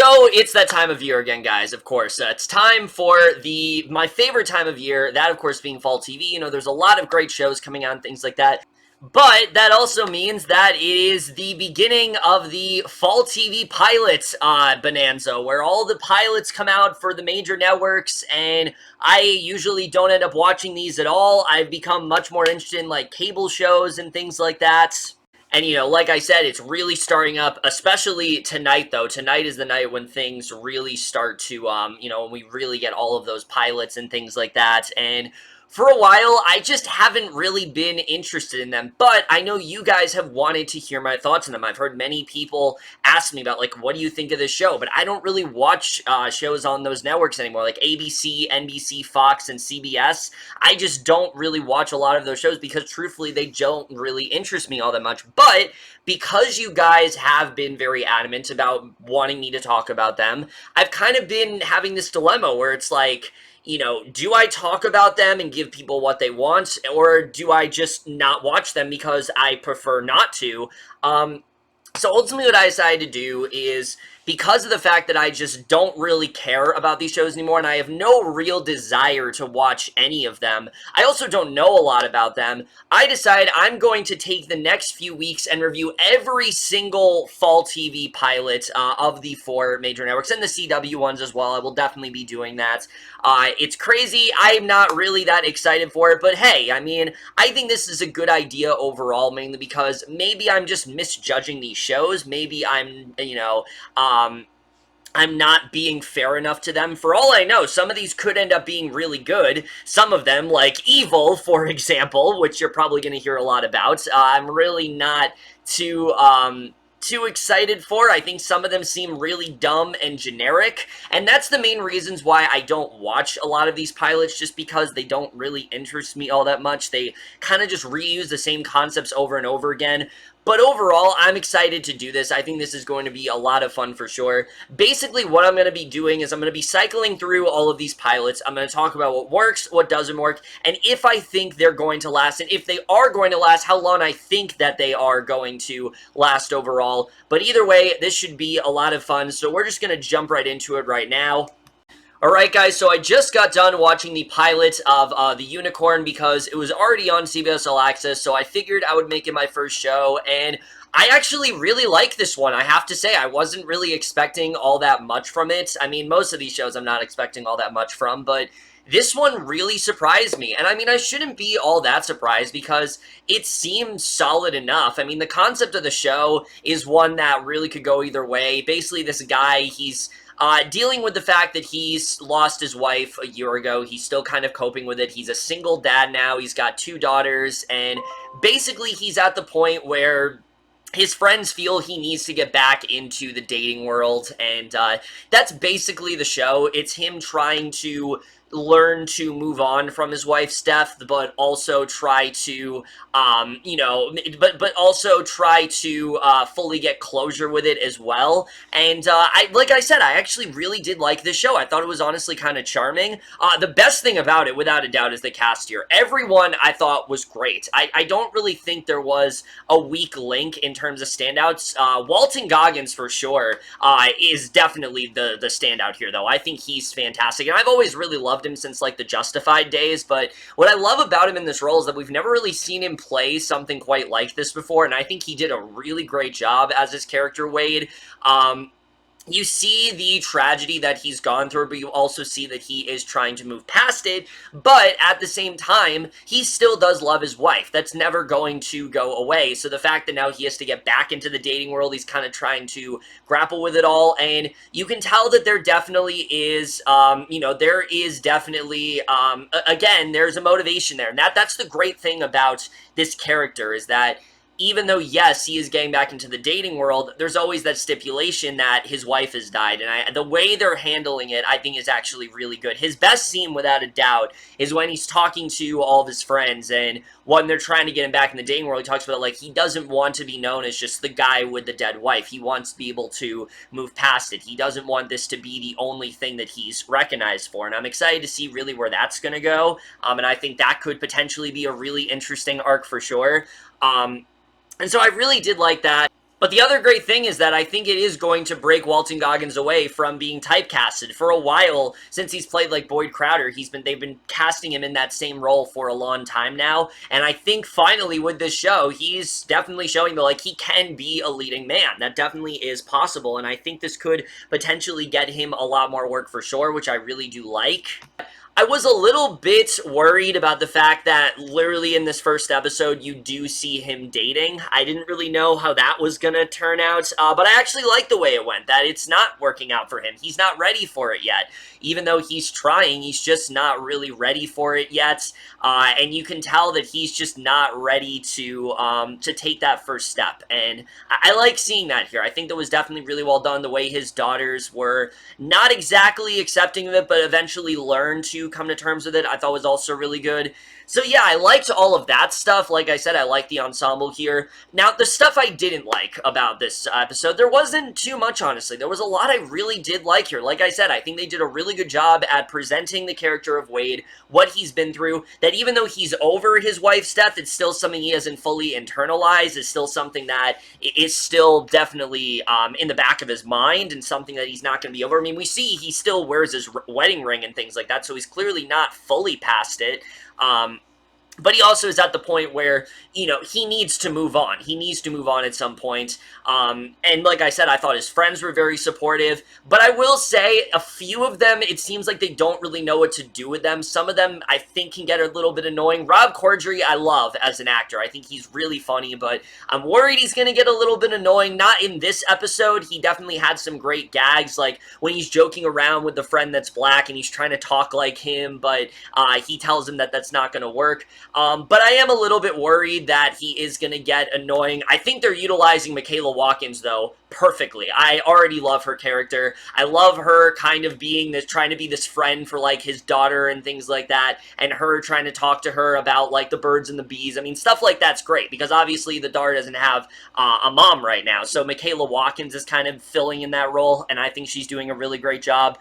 So it's that time of year again, guys. Of course, it's time for my favorite time of year. That, of course, being fall TV. You know, there's a lot of great shows coming out and things like that. But that also means that it is the beginning of the fall TV pilot bonanza, where all the pilots come out for the major networks, and I usually don't end up watching these at all. I've become much more interested in like cable shows and things like that. And, you know, like I said, it's really starting up, especially tonight, though. Tonight is the night when things really start to, you know, when we really get all of those pilots and things like that. And for a while, I just haven't really been interested in them, but I know you guys have wanted to hear my thoughts on them. I've heard many people ask me about, like, what do you think of this show? But I don't really watch shows on those networks anymore, like ABC, NBC, Fox, and CBS. I just don't really watch a lot of those shows because, truthfully, they don't really interest me all that much. But because you guys have been very adamant about wanting me to talk about them, I've kind of been having this dilemma where it's like, you know, do I talk about them and give people what they want, or do I just not watch them because I prefer not to? So ultimately what I decided to do is, because of the fact that I just don't really care about these shows anymore, and I have no real desire to watch any of them, I also don't know a lot about them, I decided I'm going to take the next few weeks and review every single fall TV pilot of the 4 major networks, and the CW ones as well. I will definitely be doing that. It's crazy. I'm not really that excited for it, but hey, I mean, I think this is a good idea overall, mainly because maybe I'm just misjudging these shows. Maybe I'm, you know, I'm not being fair enough to them. For all I know, some of these could end up being really good. Some of them, like Evil, for example, which you're probably going to hear a lot about, I'm really not too excited for. I think some of them seem really dumb and generic, and that's the main reasons why I don't watch a lot of these pilots, just because they don't really interest me all that much. They kind of just reuse the same concepts over and over again. But overall, I'm excited to do this. I think this is going to be a lot of fun for sure. Basically, what I'm going to be doing is I'm going to be cycling through all of these pilots. I'm going to talk about what works, what doesn't work, and if I think they're going to last, and if they are going to last, how long I think that they are going to last overall. But either way, this should be a lot of fun, so we're just going to jump right into it right now. Alright guys, so I just got done watching the pilot of The Unicorn because it was already on CBS All Access, so I figured I would make it my first show, and I actually really like this one. I have to say, I wasn't really expecting all that much from it. I mean, most of these shows I'm not expecting all that much from, but this one really surprised me. And I mean, I shouldn't be all that surprised because it seems solid enough. I mean, the concept of the show is one that really could go either way. Basically, this guy, he's dealing with the fact that he's lost his wife a year ago. He's still kind of coping with it. He's a single dad now. He's got 2 daughters, and basically he's at the point where his friends feel he needs to get back into the dating world, and that's basically the show. It's him trying to learn to move on from his wife's death, but also try to, you know, but also try to fully get closure with it as well. And like I said, I actually really did like this show. I thought it was honestly kind of charming. The best thing about it, without a doubt, is the cast here. Everyone I thought was great. I don't really think there was a weak link in terms of standouts. Walton Goggins, for sure, is definitely the standout here, though. I think he's fantastic, and I've always really loved him since, like, the Justified days, but what I love about him in this role is that we've never really seen him play something quite like this before, and I think he did a really great job as his character, Wade. You see the tragedy that he's gone through, but you also see that he is trying to move past it, but at the same time, he still does love his wife. That's never going to go away, so the fact that now he has to get back into the dating world, he's kind of trying to grapple with it all, and you can tell that there definitely is, you know, there is definitely, again, there's a motivation there, and that's the great thing about this character, is that even though, yes, he is getting back into the dating world, there's always that stipulation that his wife has died, and the way they're handling it, I think, is actually really good. His best scene, without a doubt, is when he's talking to all of his friends, and when they're trying to get him back in the dating world, he talks about, like, he doesn't want to be known as just the guy with the dead wife. He wants to be able to move past it. He doesn't want this to be the only thing that he's recognized for, and I'm excited to see really where that's going to go, and I think that could potentially be a really interesting arc for sure. And so I really did like that. But the other great thing is that I think it is going to break Walton Goggins away from being typecasted. For a while, since he's played like Boyd Crowder, they've been casting him in that same role for a long time now. And I think finally with this show, he's definitely showing that like he can be a leading man. That definitely is possible. And I think this could potentially get him a lot more work for sure, which I really do like. I was a little bit worried about the fact that literally in this first episode, you do see him dating. I didn't really know how that was going to turn out, but I actually like the way it went, that it's not working out for him. He's not ready for it yet. Even though he's trying, he's just not really ready for it yet, and you can tell that he's just not ready to take that first step, and I like seeing that here. I think that was definitely really well done, the way his daughters were not exactly accepting of it, but eventually learned to come to terms with it, I thought was also really good. So yeah, I liked all of that stuff. Like I said, I like the ensemble here. Now, the stuff I didn't like about this episode, there wasn't too much, honestly. There was a lot I really did like here. Like I said, I think they did a really good job at presenting the character of Wade, what he's been through, that even though he's over his wife's death, it's still something he hasn't fully internalized. It's still something that is still definitely in the back of his mind and something that he's not going to be over. I mean, we see he still wears his wedding ring and things like that, so he's clearly not fully past it. But he also is at the point where, you know, he needs to move on. He needs to move on at some point. And like I said, I thought his friends were very supportive. But I will say, a few of them, it seems like they don't really know what to do with them. Some of them, I think, can get a little bit annoying. Rob Corddry, I love as an actor. I think he's really funny, but I'm worried he's going to get a little bit annoying. Not in this episode. He definitely had some great gags, like when he's joking around with the friend that's black and he's trying to talk like him, but he tells him that that's not going to work. But I am a little bit worried that he is going to get annoying. I think they're utilizing Michaela Watkins, though, perfectly. I already love her character. I love her kind of being this, trying to be this friend for, like, his daughter and things like that, and her trying to talk to her about, like, the birds and the bees. I mean, stuff like that's great, because obviously the daughter doesn't have a mom right now, so Michaela Watkins is kind of filling in that role, and I think she's doing a really great job.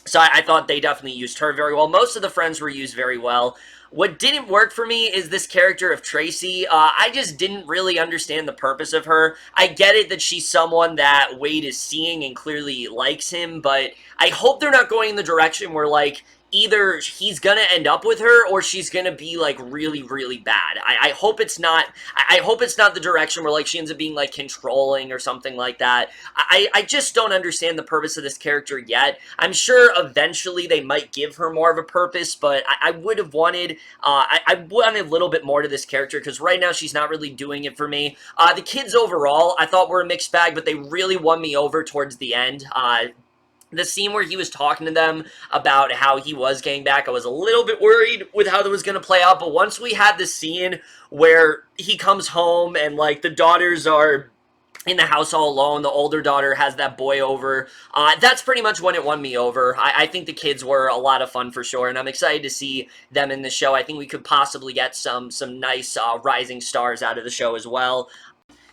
So I thought they definitely used her very well. Most of the friends were used very well. What didn't work for me is this character of Tracy. I just didn't really understand the purpose of her. I get it that she's someone that Wade is seeing and clearly likes him, but I hope they're not going in the direction where, like, either he's gonna end up with her or she's gonna be, like, really, really bad. I hope it's not, I hope it's not the direction where, like, she ends up being, like, controlling or something like that. I just don't understand the purpose of this character yet. I'm sure eventually they might give her more of a purpose, but I would have wanted, I wanted a little bit more to this character, because right now she's not really doing it for me. The kids overall, I thought were a mixed bag, but they really won me over towards the end. The scene where he was talking to them about how he was getting back, I was a little bit worried with how that was going to play out, but once we had the scene where he comes home and, like, the daughters are in the house all alone, the older daughter has that boy over, that's pretty much when it won me over. I think the kids were a lot of fun for sure, and I'm excited to see them in the show. I think we could possibly get some nice rising stars out of the show as well.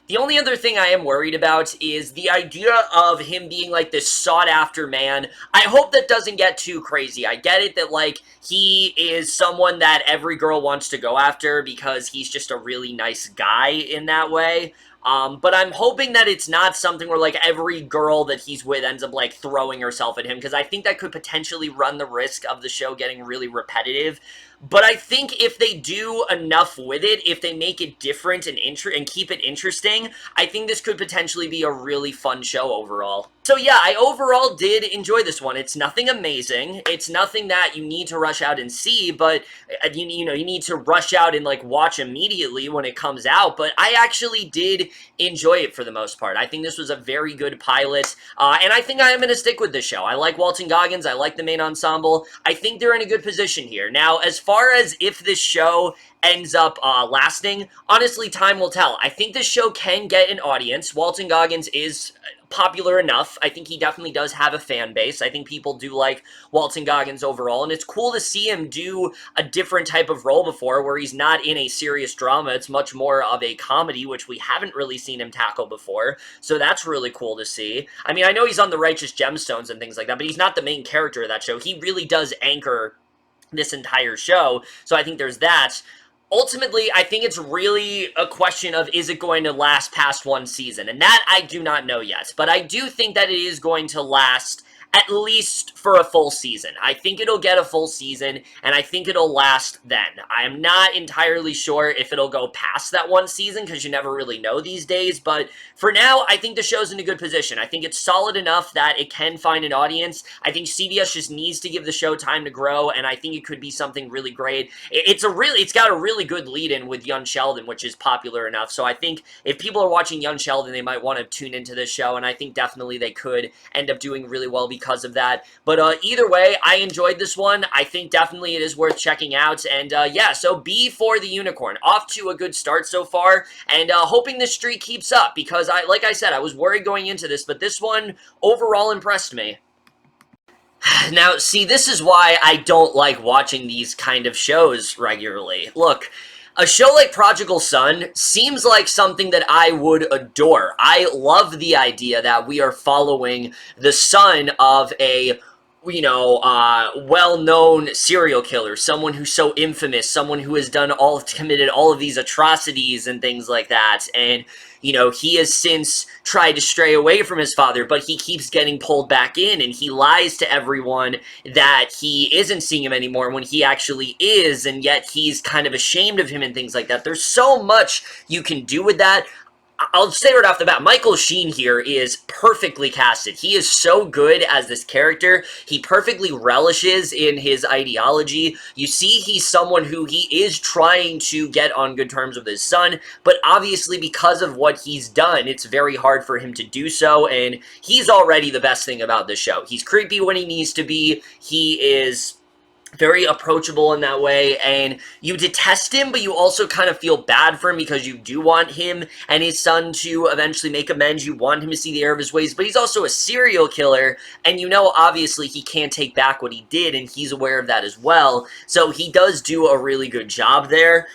The only other thing I am worried about is the idea of him being, like, this sought-after man. I hope that doesn't get too crazy. I get it that, like, he is someone that every girl wants to go after because he's just a really nice guy in that way. But I'm hoping that it's not something where, like, every girl that he's with ends up, like, throwing herself at him, because I think that could potentially run the risk of the show getting really repetitive. But I think if they do enough with it, if they make it different and keep it interesting, I think this could potentially be a really fun show overall. So yeah, I overall did enjoy this one. It's nothing amazing. It's nothing that you need to rush out and see, but you know, you need to rush out and, like, watch immediately when it comes out. But I actually did enjoy it for the most part. I think this was a very good pilot, and I think I am going to stick with this show. I like Walton Goggins. I like the main ensemble. I think they're in a good position here. Now, as far as if this show ends up lasting, honestly, time will tell. I think this show can get an audience. Walton Goggins is popular enough. I think he definitely does have a fan base. I think people do like Walton Goggins overall, and it's cool to see him do a different type of role before, where he's not in a serious drama. It's much more of a comedy, which we haven't really seen him tackle before, so that's really cool to see. I mean, I know he's on the Righteous Gemstones and things like that, but he's not the main character of that show. He really does anchor this entire show, so I think there's that. ultimately, I think it's really a question of, is it going to last past one season? And that I do not know yet. But I do think that it is going to last at least for a full season. I think it'll get a full season, and I think it'll last then. I am not entirely sure if it'll go past that one season, because you never really know these days, but for now, I think the show's in a good position. I think it's solid enough that it can find an audience. I think CBS just needs to give the show time to grow, and I think it could be something really great. It's got a really good lead-in with Young Sheldon, which is popular enough, so I think if people are watching Young Sheldon, they might want to tune into this show, and I think definitely they could end up doing really well because of that. But either way, I enjoyed this one. I think definitely it is worth checking out. And yeah, so B for the Unicorn. Off to a good start so far, and hoping this streak keeps up, because like I said, I was worried going into this, but this one overall impressed me. Now, see, this is why I don't like watching these kind of shows regularly. Look, a show like Prodigal Son seems like something that I would adore. I love the idea that we are following the son of a, well-known serial killer, someone who's so infamous, someone who has committed all of these atrocities and things like that, and he has since tried to stray away from his father, but he keeps getting pulled back in, and he lies to everyone that he isn't seeing him anymore when he actually is, and yet he's kind of ashamed of him and things like that. There's so much you can do with that. I'll say right off the bat, Michael Sheen here is perfectly casted. He is so good as this character. He perfectly relishes in his ideology. You see, he's someone who he is trying to get on good terms with his son, but obviously because of what he's done, it's very hard for him to do so, and he's already the best thing about this show. He's creepy when he needs to be. He is very approachable in that way, and you detest him, but you also kind of feel bad for him because you do want him and his son to eventually make amends. You want him to see the error of his ways, but he's also a serial killer, and obviously he can't take back what he did, and he's aware of that as well, so he does do a really good job there.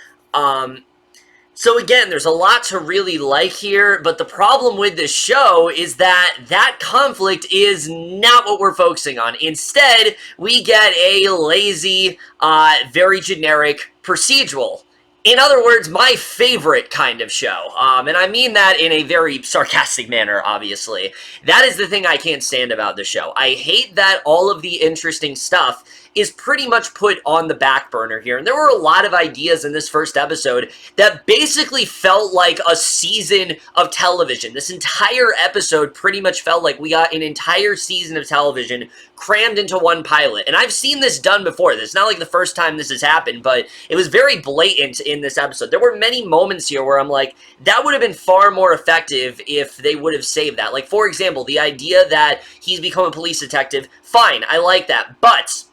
So again, there's a lot to really like here, but the problem with this show is that conflict is not what we're focusing on. Instead, we get a lazy, very generic procedural. In other words, my favorite kind of show, and I mean that in a very sarcastic manner, obviously. That is the thing I can't stand about the show. I hate that all of the interesting stuff is pretty much put on the back burner here. And there were a lot of ideas in this first episode that basically felt like a season of television. This entire episode pretty much felt like we got an entire season of television crammed into one pilot. And I've seen this done before. It's not like the first time this has happened, but it was very blatant in this episode. There were many moments here where I'm like, that would have been far more effective if they would have saved that. Like, for example, the idea that he's become a police detective, fine, I like that, but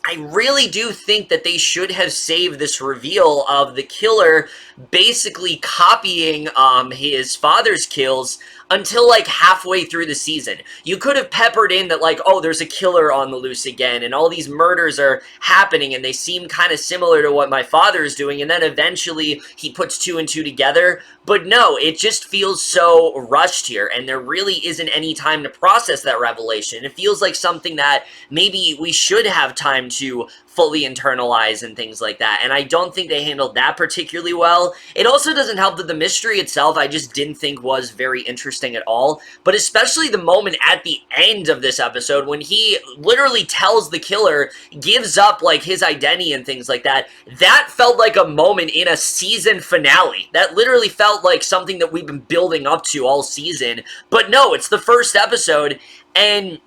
I really do think that they should have saved this reveal of the killer basically copying his father's kills until like halfway through the season. You could have peppered in that like, oh, there's a killer on the loose again, and all these murders are happening, and they seem kind of similar to what my father is doing, and then eventually he puts two and two together. But no, it just feels so rushed here, and there really isn't any time to process that revelation. It feels like something that maybe we should have time to fully internalize and things like that, and I don't think they handled that particularly well. It also doesn't help that the mystery itself I just didn't think was very interesting at all, but especially the moment at the end of this episode when he literally tells the killer, gives up like his identity and things like that. That felt like a moment in a season finale. That literally felt like something that we've been building up to all season, but no, it's the first episode, and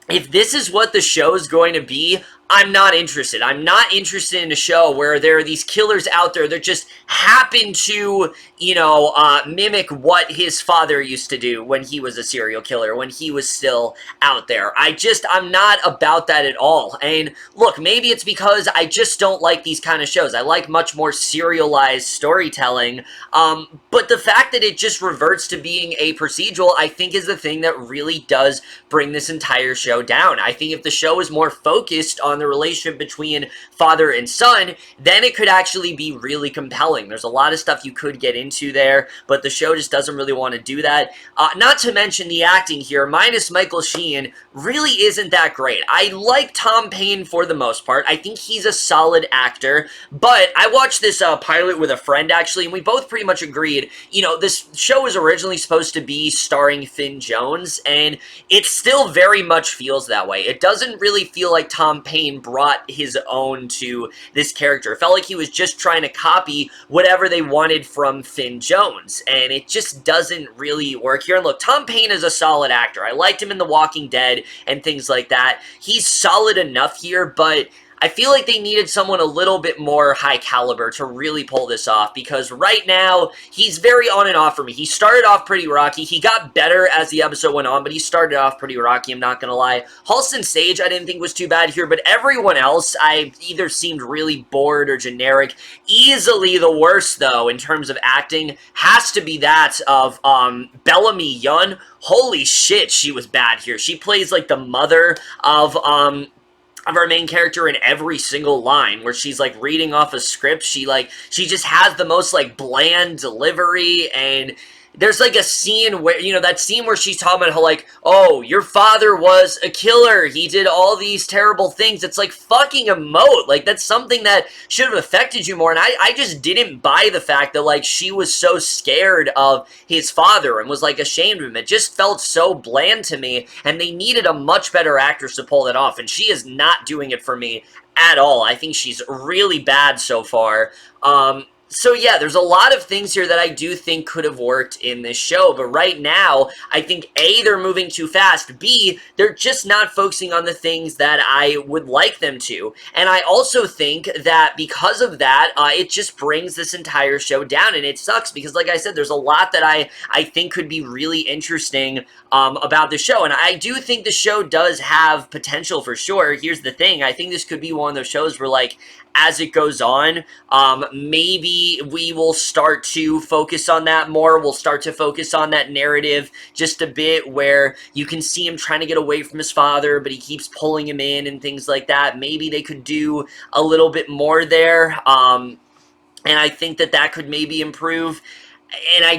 if this is what the show is going to be, I'm not interested. I'm not interested in a show where there are these killers out there that just happen to, mimic what his father used to do when he was a serial killer, when he was still out there. I'm not about that at all. And look, maybe it's because I just don't like these kind of shows. I like much more serialized storytelling. But the fact that it just reverts to being a procedural, I think is the thing that really does bring this entire show down. I think if the show is more focused on on the relationship between father and son, then it could actually be really compelling. There's a lot of stuff you could get into there, but the show just doesn't really want to do that. Not to mention the acting here, minus Michael Sheen, really isn't that great. I like Tom Payne for the most part. I think he's a solid actor, but I watched this pilot with a friend, actually, and we both pretty much agreed, you know, this show was originally supposed to be starring Finn Jones, and it still very much feels that way. It doesn't really feel like Tom Payne brought his own to this character. It felt like he was just trying to copy whatever they wanted from Finn Jones, and it just doesn't really work here. And look, Tom Payne is a solid actor. I liked him in The Walking Dead and things like that. He's solid enough here, but I feel like they needed someone a little bit more high caliber to really pull this off, because right now, he's very on and off for me. He started off pretty rocky. He got better as the episode went on, but he started off pretty rocky, I'm not gonna lie. Halston Sage I didn't think was too bad here, but everyone else I either seemed really bored or generic. Easily the worst, though, in terms of acting, has to be that of Bellamy Yun. Holy shit, she was bad here. She plays like the mother of our main character in every single line, where she's like reading off a script. She just has the most like bland delivery, and there's like a scene where, you know, that scene where she's talking about how like, oh, your father was a killer, he did all these terrible things. It's like, fucking emote. Like, that's something that should have affected you more. And I just didn't buy the fact that like she was so scared of his father and was like ashamed of him. It just felt so bland to me, and they needed a much better actress to pull that off, and she is not doing it for me at all. I think she's really bad so far. So yeah, there's a lot of things here that I do think could have worked in this show, but right now, I think A, they're moving too fast, B, they're just not focusing on the things that I would like them to, and I also think that because of that, it just brings this entire show down, and it sucks, because like I said, there's a lot that I think could be really interesting about the show, and I do think the show does have potential for sure. Here's the thing, I think this could be one of those shows where, like, as it goes on, maybe we will start to focus on that more. We'll start to focus on that narrative just a bit, where you can see him trying to get away from his father, but he keeps pulling him in and things like that. Maybe they could do a little bit more there, and I think that that could maybe improve. And I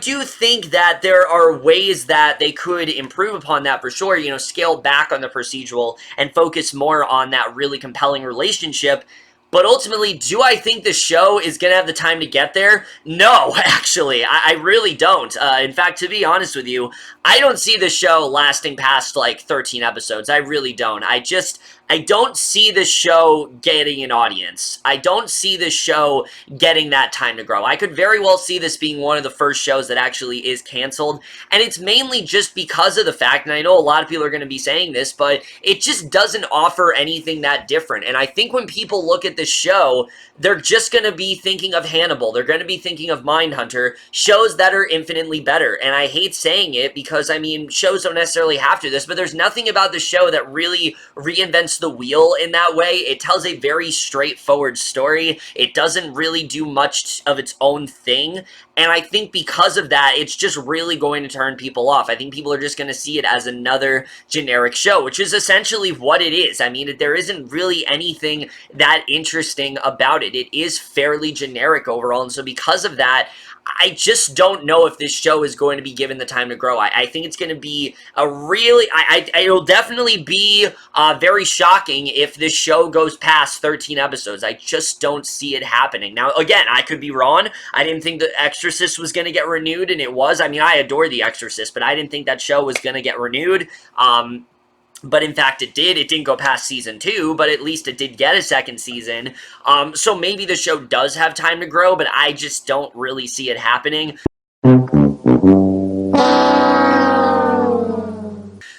do think that there are ways that they could improve upon that for sure, you know, scale back on the procedural and focus more on that really compelling relationship. But ultimately, do I think the show is going to have the time to get there? No, actually, I really don't. In fact, to be honest with you, I don't see the show lasting past, like, 13 episodes. I really don't. I don't see the show getting an audience. I don't see the show getting that time to grow. I could very well see this being one of the first shows that actually is canceled, and it's mainly just because of the fact, and I know a lot of people are going to be saying this, but it just doesn't offer anything that different, and I think when people look at this show, they're just going to be thinking of Hannibal, they're going to be thinking of Mindhunter, shows that are infinitely better, and I hate saying it because, I mean, shows don't necessarily have to this, but there's nothing about the show that really reinvents the wheel in that way. It tells a very straightforward story. It doesn't really do much of its own thing, and I think because of that, it's just really going to turn people off. I think people are just going to see it as another generic show, which is essentially what it is. I mean, there isn't really anything that interesting about it. It is fairly generic overall, and so because of that, I just don't know if this show is going to be given the time to grow. I think it's going to be a really, it'll definitely be very shocking if this show goes past 13 episodes. I just don't see it happening. Now, again, I could be wrong. I didn't think The Exorcist was going to get renewed, and it was. I mean, I adore The Exorcist, but I didn't think that show was going to get renewed. But in fact, it did. It didn't go past season 2, but at least it did get a second season. So maybe the show does have time to grow, but I just don't really see it happening.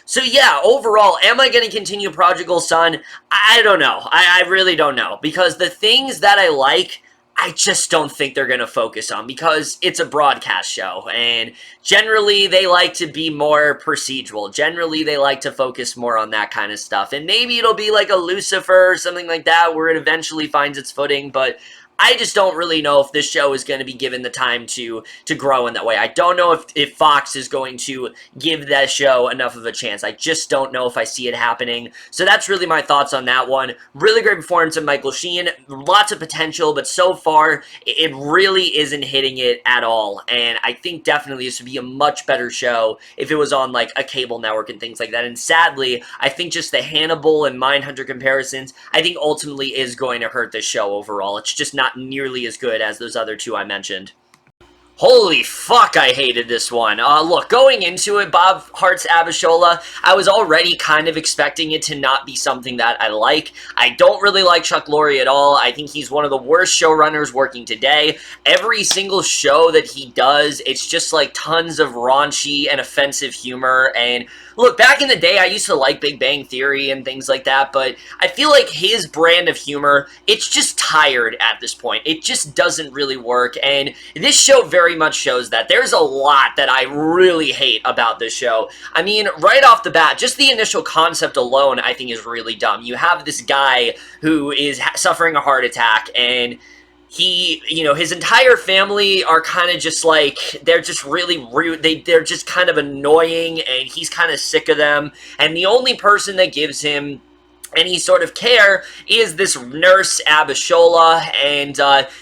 So yeah, overall, am I going to continue Prodigal Son? I don't know. I really don't know. Because the things that I like, I just don't think they're going to focus on, because it's a broadcast show, and generally they like to be more procedural. Generally they like to focus more on that kind of stuff, and maybe it'll be like a Lucifer or something like that, where it eventually finds its footing, but I just don't really know if this show is going to be given the time to grow in that way. I don't know if Fox is going to give that show enough of a chance. I just don't know if I see it happening. So that's really my thoughts on that one. Really great performance of Michael Sheen. Lots of potential, but so far, it really isn't hitting it at all. And I think definitely this would be a much better show if it was on like a cable network and things like that. And sadly, I think just the Hannibal and Mindhunter comparisons, I think ultimately is going to hurt this show overall. It's just not nearly as good as those other two I mentioned. Holy fuck, I hated this one. Look, going into it, Bob Harts Abishola, I was already kind of expecting it to not be something that I like. I don't really like Chuck Lorre at all. I think he's one of the worst showrunners working today. Every single show that he does, it's just like tons of raunchy and offensive humor. And look, back in the day, I used to like Big Bang Theory and things like that, but I feel like his brand of humor, it's just tired at this point. It just doesn't really work, and this show very much shows that. There's a lot that I really hate about this show. I mean, right off the bat, just the initial concept alone, I think is really dumb. You have this guy who is suffering a heart attack, and he, you know, his entire family are kind of just like, they're just really rude. They're just kind of annoying, and he's kind of sick of them. And the only person that gives him any sort of care is this nurse, Abishola, and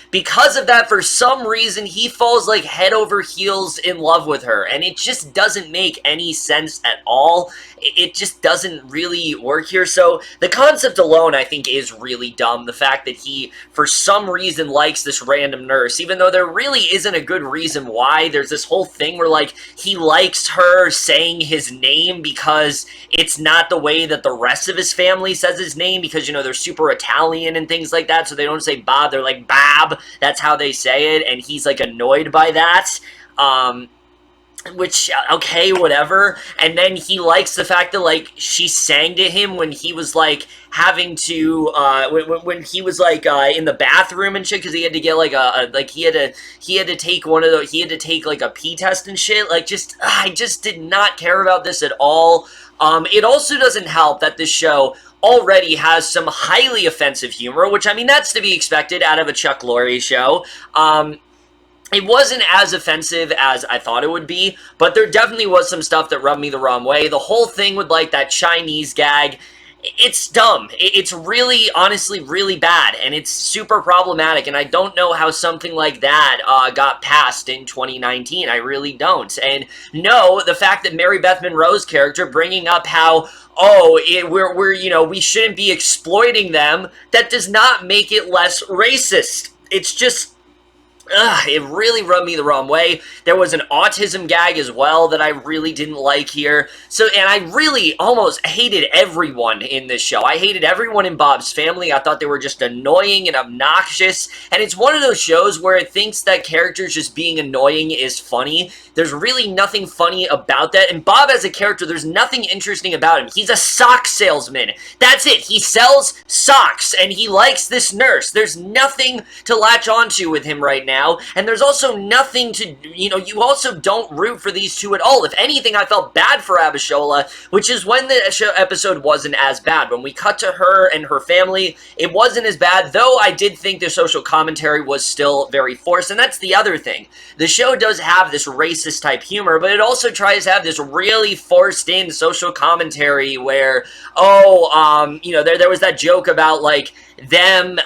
because of that, for some reason, he falls like head over heels in love with her, and it just doesn't make any sense at all. It just doesn't really work here. So the concept alone, I think, is really dumb. The fact that he, for some reason, likes this random nurse, even though there really isn't a good reason why. There's this whole thing where, like, he likes her saying his name because it's not the way that the rest of his family says his name, because, you know, they're super Italian and things like that, so they don't say Bob, they're like Bob. That's how they say it, and he's, like, annoyed by that. Which, okay, whatever. And then he likes the fact that, like, she sang to him when he was, like, having to, when he was, like, in the bathroom and shit, because he had to get, like, he had to take one of those, he had to take, like, a pee test and shit. Like, I just did not care about this at all. It also doesn't help that this show already has some highly offensive humor, which, I mean, that's to be expected out of a Chuck Lorre show. It wasn't as offensive as I thought it would be, but there definitely was some stuff that rubbed me the wrong way. The whole thing with, like, that Chinese gag, it's dumb. It's really, honestly, really bad, and it's super problematic, and I don't know how something like that got passed in 2019. I really don't. And no, the fact that Mary Beth Monroe's character bringing up how, oh, we're you know, we shouldn't be exploiting them, that does not make it less racist. It's just, it really rubbed me the wrong way. There was an autism gag as well that I really didn't like here. So, and I really almost hated everyone in this show. I hated everyone in Bob's family. I thought they were just annoying and obnoxious. And it's one of those shows where it thinks that characters just being annoying is funny. There's really nothing funny about that. And Bob as a character, there's nothing interesting about him. He's a sock salesman. That's it. He sells socks, and he likes this nurse. There's nothing to latch onto with him right now. And there's also nothing to, you know, you also don't root for these two at all. If anything, I felt bad for Abishola, which is when the episode wasn't as bad. When we cut to her and her family, it wasn't as bad, though I did think the social commentary was still very forced, and that's the other thing. The show does have this racist type humor, but it also tries to have this really forced in social commentary where, you know, there was that joke about, like, them,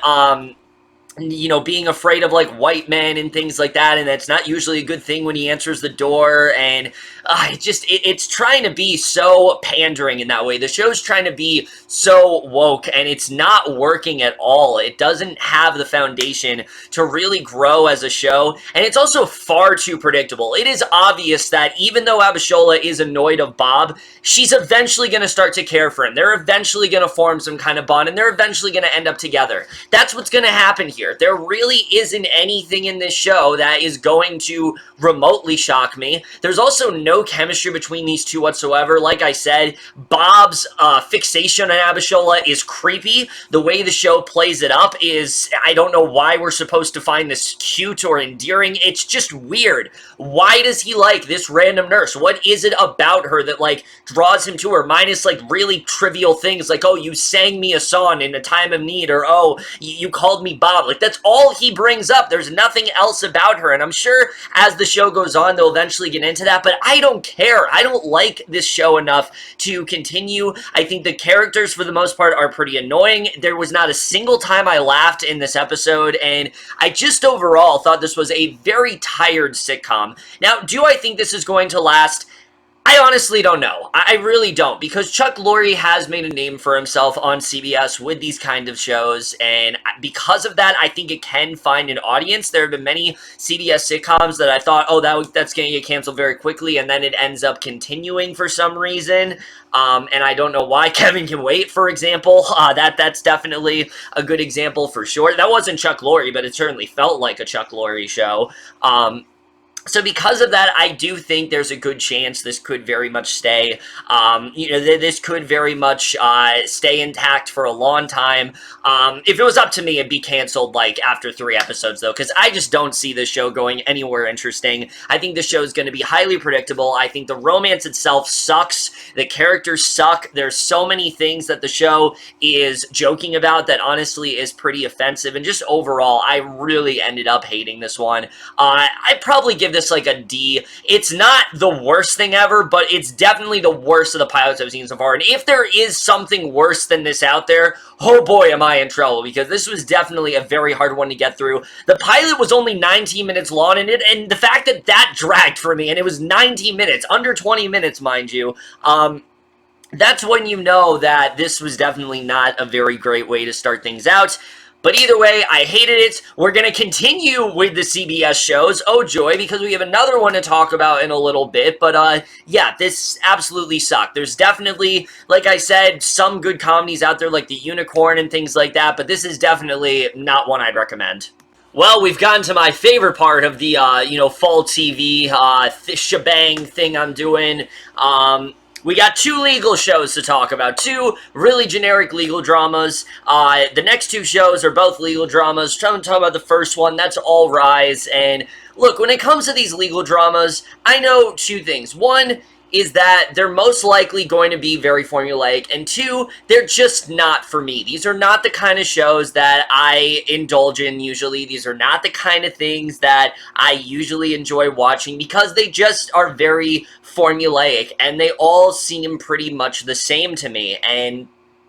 you know, being afraid of, like, white men and things like that, and that's not usually a good thing when he answers the door, and it's trying to be so pandering in that way. The show's trying to be so woke, and it's not working at all. It doesn't have the foundation to really grow as a show, and it's also far too predictable. It is obvious that even though Abishola is annoyed of Bob, she's eventually going to start to care for him. They're eventually going to form some kind of bond, and they're eventually going to end up together. That's what's going to happen here. There really isn't anything in this show that is going to remotely shock me. There's also no chemistry between these two whatsoever. Like I said, Bob's fixation on Abishola is creepy. The way the show plays it up is, I don't know why we're supposed to find this cute or endearing. It's just weird. Why does he like this random nurse? What is it about her that, like, draws him to her? Minus, like, really trivial things like, oh, you sang me a song in a time of need, or, oh, you called me Bob. Like, that's all he brings up. There's nothing else about her, and I'm sure as the show goes on, they'll eventually get into that, but I don't care. I don't like this show enough to continue. I think the characters, for the most part, are pretty annoying. There was not a single time I laughed in this episode, and I just overall thought this was a very tired sitcom. Now, do I think this is going to last? I honestly don't know. I really don't, because Chuck Lorre has made a name for himself on CBS with these kind of shows, and because of that, I think it can find an audience. There have been many CBS sitcoms that I thought, oh, that's going to get canceled very quickly, and then it ends up continuing for some reason, and I don't know why. Kevin Can Wait, for example, that's definitely a good example for sure. That wasn't Chuck Lorre, but it certainly felt like a Chuck Lorre show. So because of that, I do think there's a good chance this could very much stay. This could very much stay intact for a long time. If it was up to me, it'd be canceled like after 3 episodes, though, because I just don't see this show going anywhere interesting. I think the show is going to be highly predictable. I think the romance itself sucks. The characters suck. There's so many things that the show is joking about that honestly is pretty offensive. And just overall, I really ended up hating this one. I'd probably give this like a D. It's not the worst thing ever, but it's definitely the worst of the pilots I've seen so far. And if there is something worse than this out there, oh boy, am I in trouble, because this was definitely a very hard one to get through. The pilot was only 19 minutes long, and the fact that that dragged for me, and it was 19 minutes, under 20 minutes, mind you, that's when you know that this was definitely not a very great way to start things out. But either way, I hated it. We're going to continue with the CBS shows. Oh, joy, because we have another one to talk about in a little bit. But, yeah, this absolutely sucked. There's definitely, like I said, some good comedies out there like The Unicorn and things like that. But this is definitely not one I'd recommend. Well, we've gotten to my favorite part of the, fall TV shebang thing I'm doing. We got 2 legal shows to talk about. 2 really generic legal dramas. The next 2 shows are both legal dramas. I'm talking about the first one. That's All Rise. And look, when it comes to these legal dramas, I know 2 things. 1 is that they're most likely going to be very formulaic, and 2, they're just not for me. These are not the kind of shows that I indulge in usually. These are not the kind of things that I usually enjoy watching, because they just are very formulaic, and they all seem pretty much the same to me. And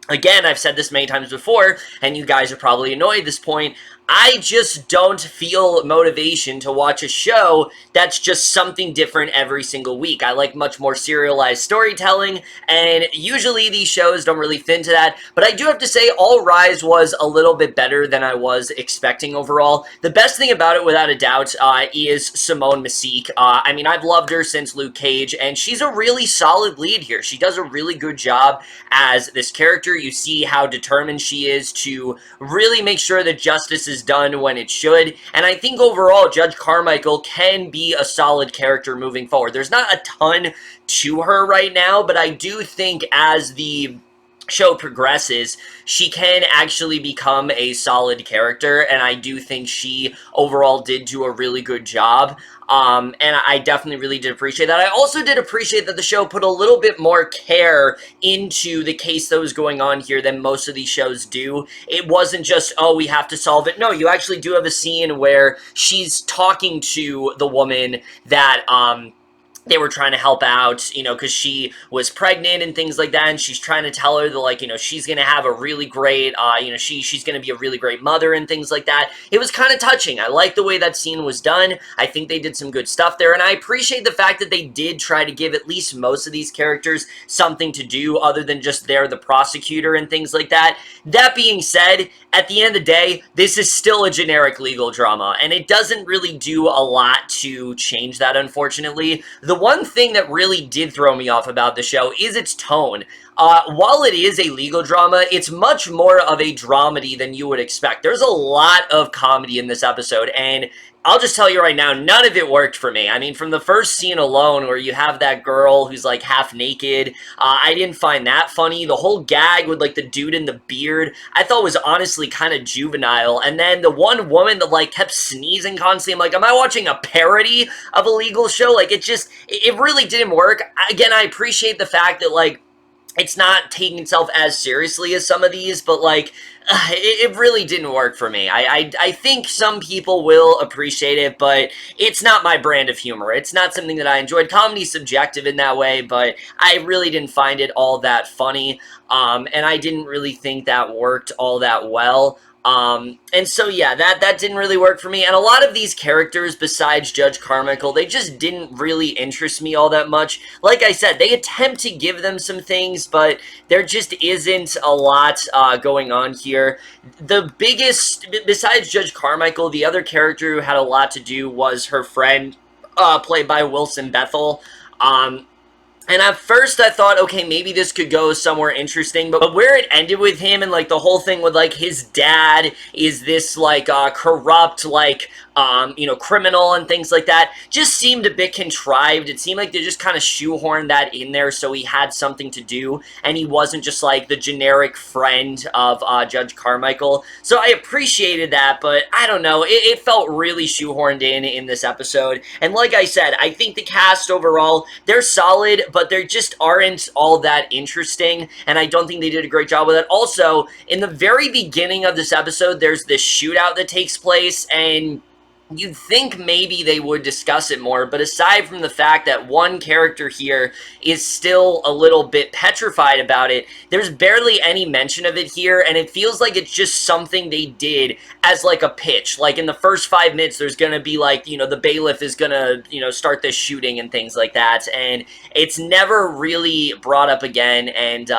again, I've said this many times before, and you guys are probably annoyed at this point, I just don't feel motivation to watch a show that's just something different every single week. I like much more serialized storytelling, and usually these shows don't really fit into that. But I do have to say, All Rise was a little bit better than I was expecting overall. The best thing about it, without a doubt, is Simone Missique. I mean, I've loved her since Luke Cage, and she's a really solid lead here. She does a really good job as this character. You see how determined she is to really make sure that justice is done when it should, and I think overall Judge Carmichael can be a solid character moving forward. There's not a ton to her right now, but I do think as the show progresses, she can actually become a solid character, and I do think she overall did do a really good job. And I definitely really did appreciate that. I also did appreciate that the show put a little bit more care into the case that was going on here than most of these shows do. It wasn't just, oh, we have to solve it. No, you actually do have a scene where she's talking to the woman that, they were trying to help out, because she was pregnant and things like that, and she's trying to tell her that, like, she's going to have a really great, she's going to be a really great mother and things like that. It was kind of touching. I like the way that scene was done. I think they did some good stuff there, and I appreciate the fact that they did try to give at least most of these characters something to do other than just they're the prosecutor and things like that. That being said, at the end of the day, this is still a generic legal drama, and it doesn't really do a lot to change that, unfortunately. The one thing that really did throw me off about the show is its tone. While it is a legal drama, it's much more of a dramedy than you would expect. There's a lot of comedy in this episode, and I'll just tell you right now, none of it worked for me. I mean, from the first scene alone where you have that girl who's like half naked, I didn't find that funny. The whole gag with like the dude in the beard, I thought was honestly kind of juvenile. And then the one woman that like kept sneezing constantly, I'm like, am I watching a parody of a legal show? Like, it really didn't work. Again, I appreciate the fact that like, it's not taking itself as seriously as some of these, but like, it really didn't work for me. I think some people will appreciate it, but it's not my brand of humor. It's not something that I enjoyed. Comedy's subjective in that way, but I really didn't find it all that funny, and I didn't really think that worked all that well. And so yeah, that didn't really work for me. And a lot of these characters, besides Judge Carmichael, they just didn't really interest me all that much. Like I said, they attempt to give them some things, but there just isn't a lot going on here. The biggest, besides Judge Carmichael, the other character who had a lot to do was her friend, played by Wilson Bethel. And at first I thought, okay, maybe this could go somewhere interesting, but where it ended with him and, like, the whole thing with, like, his dad is this, like, corrupt, like, criminal and things like that, just seemed a bit contrived. It seemed like they just kind of shoehorned that in there so he had something to do, and he wasn't just, like, the generic friend of Judge Carmichael. So I appreciated that, but I don't know, it felt really shoehorned in this episode. And like I said, I think the cast overall, they're solid, but they just aren't all that interesting, and I don't think they did a great job with it. Also, in the very beginning of this episode, there's this shootout that takes place, and you'd think maybe they would discuss it more, but aside from the fact that one character here is still a little bit petrified about it, there's barely any mention of it here, and it feels like it's just something they did as, like, a pitch. Like, in the first 5 minutes, there's gonna be, like, the bailiff is gonna, start this shooting and things like that, and it's never really brought up again, and,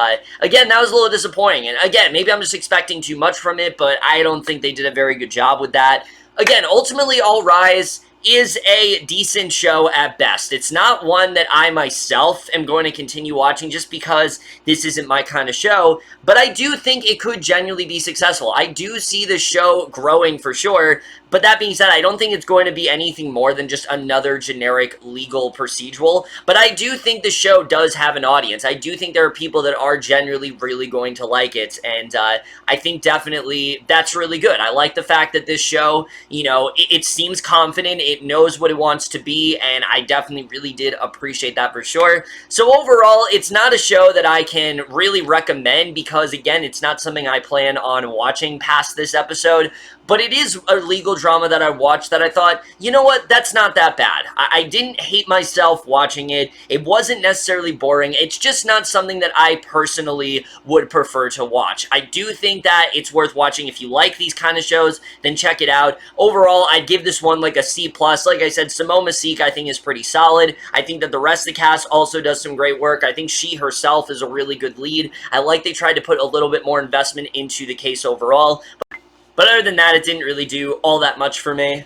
again, that was a little disappointing, and again, maybe I'm just expecting too much from it, but I don't think they did a very good job with that. Again, ultimately, All Rise is a decent show at best. It's not one that I myself am going to continue watching just because this isn't my kind of show, but I do think it could genuinely be successful. I do see the show growing for sure, but that being said, I don't think it's going to be anything more than just another generic legal procedural, but I do think the show does have an audience. I do think there are people that are genuinely really going to like it, and I think definitely that's really good. I like the fact that this show, it seems confident, it knows what it wants to be, and I definitely really did appreciate that for sure. So overall, it's not a show that I can really recommend because, again, it's not something I plan on watching past this episode, but it is a legal drama that I watched that I thought, you know what, that's not that bad. I didn't hate myself watching it. It wasn't necessarily boring. It's just not something that I personally would prefer to watch. I do think that it's worth watching. If you like these kind of shows, then check it out. Overall, I'd give this one like a C+. Like I said, Simone Masik I think is pretty solid. I think that the rest of the cast also does some great work. I think she herself is a really good lead. I like they tried to put a little bit more investment into the case overall. But other than that, it didn't really do all that much for me.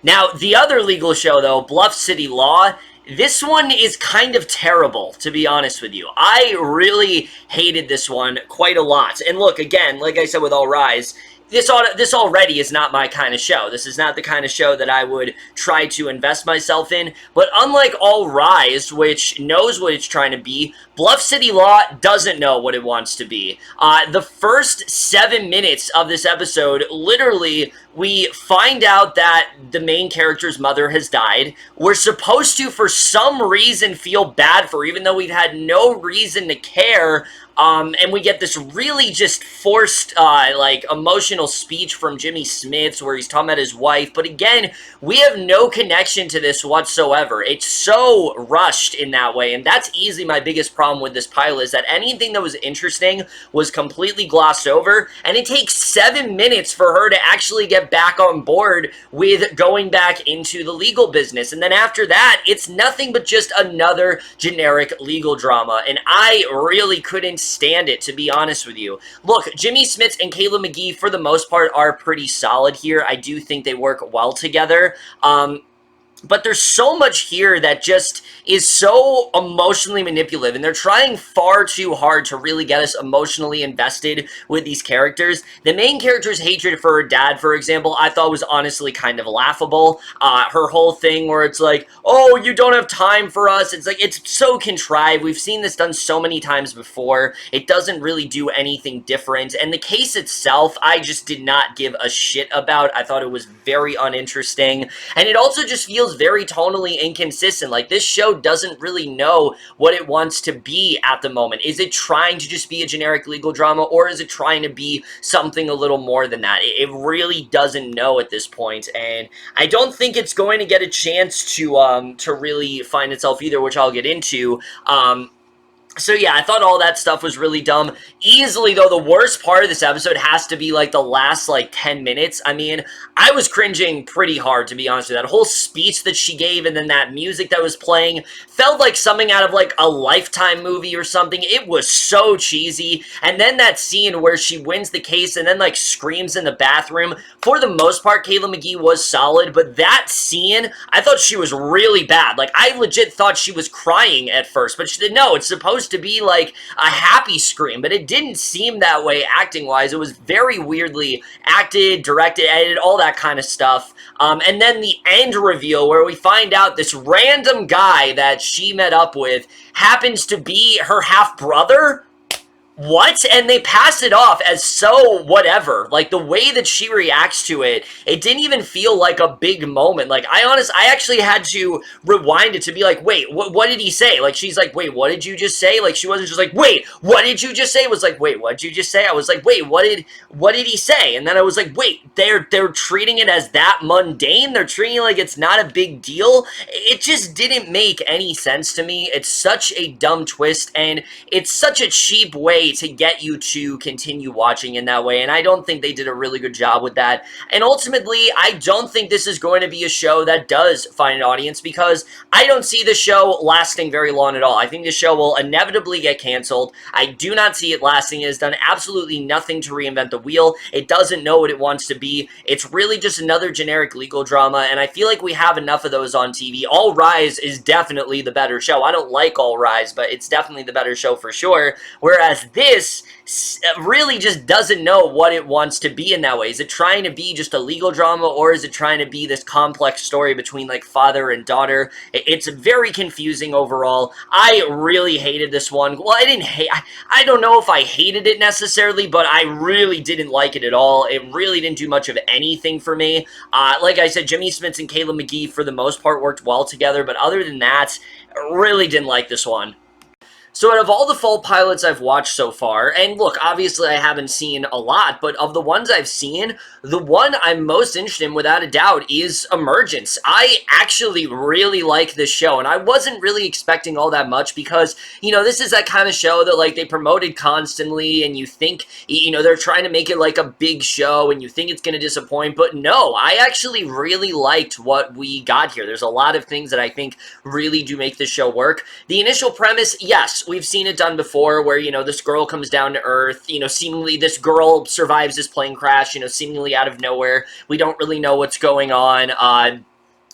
Now, the other legal show, though, Bluff City Law, this one is kind of terrible, to be honest with you. I really hated this one quite a lot. And look, again, like I said with All Rise, this already is not my kind of show. This is not the kind of show that I would try to invest myself in. But unlike All Rise, which knows what it's trying to be, Bluff City Law doesn't know what it wants to be. The first 7 minutes of this episode, literally, we find out that the main character's mother has died. We're supposed to, for some reason, feel bad for her, even though we've had no reason to care. And we get this really just forced, emotional speech from Jimmy Smits where he's talking about his wife. But again, we have no connection to this whatsoever. It's so rushed in that way. And that's easily my biggest problem with this pilot, is that anything that was interesting was completely glossed over. And it takes 7 minutes for her to actually get back on board with going back into the legal business. And then after that, it's nothing but just another generic legal drama. And I really couldn't stand it, to be honest with you. Look, Jimmy Smits and Kayla McGee, for the most part, are pretty solid here. I do think they work well together. But there's so much here that just is so emotionally manipulative, and they're trying far too hard to really get us emotionally invested with these characters. The main character's hatred for her dad, for example, I thought was honestly kind of laughable. Her whole thing where it's like, oh, you don't have time for us. It's like, it's so contrived. We've seen this done so many times before. It doesn't really do anything different. And the case itself, I just did not give a shit about. I thought it was very uninteresting. And it also just feels feels very tonally inconsistent. Like, this show doesn't really know what it wants to be at the moment. Is it trying to just be a generic legal drama, or is it trying to be something a little more than that? It really doesn't know at this point, and I don't think it's going to get a chance to really find itself either, which I'll get into. So yeah, I thought all that stuff was really dumb. Easily, though, the worst part of this episode has to be, like, the last, like, 10 minutes. I mean, I was cringing pretty hard, to be honest with you. That whole speech that she gave, and then that music that was playing, felt like something out of, like, a Lifetime movie or something. It was so cheesy. And then that scene where she wins the case and then, like, screams in the bathroom. For the most part, Kayla McGee was solid, but that scene, I thought she was really bad. Like, I legit thought she was crying at first, but she didn't know. It's supposed to be like a happy scream, but it didn't seem that way acting wise. It was very weirdly acted, directed, edited, all that kind of stuff. And then the end reveal where we find out this random guy that she met up with happens to be her half brother. What? And they pass it off as so whatever. Like, the way that she reacts to it, it didn't even feel like a big moment. Like, I actually had to rewind it to be like, wait, what did he say? Like, she's like, wait, what did you just say? Like, she wasn't just like, wait, what did you just say? It was like, wait, what did you just say? I was like, wait, what did he say? And then I was like, wait, they're treating it as that mundane? They're treating it like it's not a big deal? It just didn't make any sense to me. It's such a dumb twist, and it's such a cheap way to get you to continue watching in that way, and I don't think they did a really good job with that. And ultimately, I don't think this is going to be a show that does find an audience, because I don't see the show lasting very long at all. I think the show will inevitably get canceled. I do not see it lasting. It has done absolutely nothing to reinvent the wheel. It doesn't know what it wants to be. It's really just another generic legal drama, and I feel like we have enough of those on TV. All Rise is definitely the better show. I don't like All Rise, but it's definitely the better show for sure, whereas this really just doesn't know what it wants to be in that way. Is it trying to be just a legal drama, or is it trying to be this complex story between, like, father and daughter? It's very confusing overall. I really hated this one. Well, I don't know if I hated it necessarily, but I really didn't like it at all. It really didn't do much of anything for me. Like I said, Jimmy Smits and Kayla McGee, for the most part, worked well together, but other than that, really didn't like this one. So out of all the fall pilots I've watched so far, and look, obviously I haven't seen a lot, but of the ones I've seen, the one I'm most interested in, without a doubt, is Emergence. I actually really like this show, and I wasn't really expecting all that much because, you know, this is that kind of show that, like, they promoted constantly, and you think, you know, they're trying to make it like a big show, and you think it's going to disappoint, but no, I actually really liked what we got here. There's a lot of things that I think really do make this show work. The initial premise, yes, we've seen it done before where, you know, this girl comes down to Earth, you know, seemingly this girl survives this plane crash, you know, seemingly out of nowhere. We don't really know what's going on.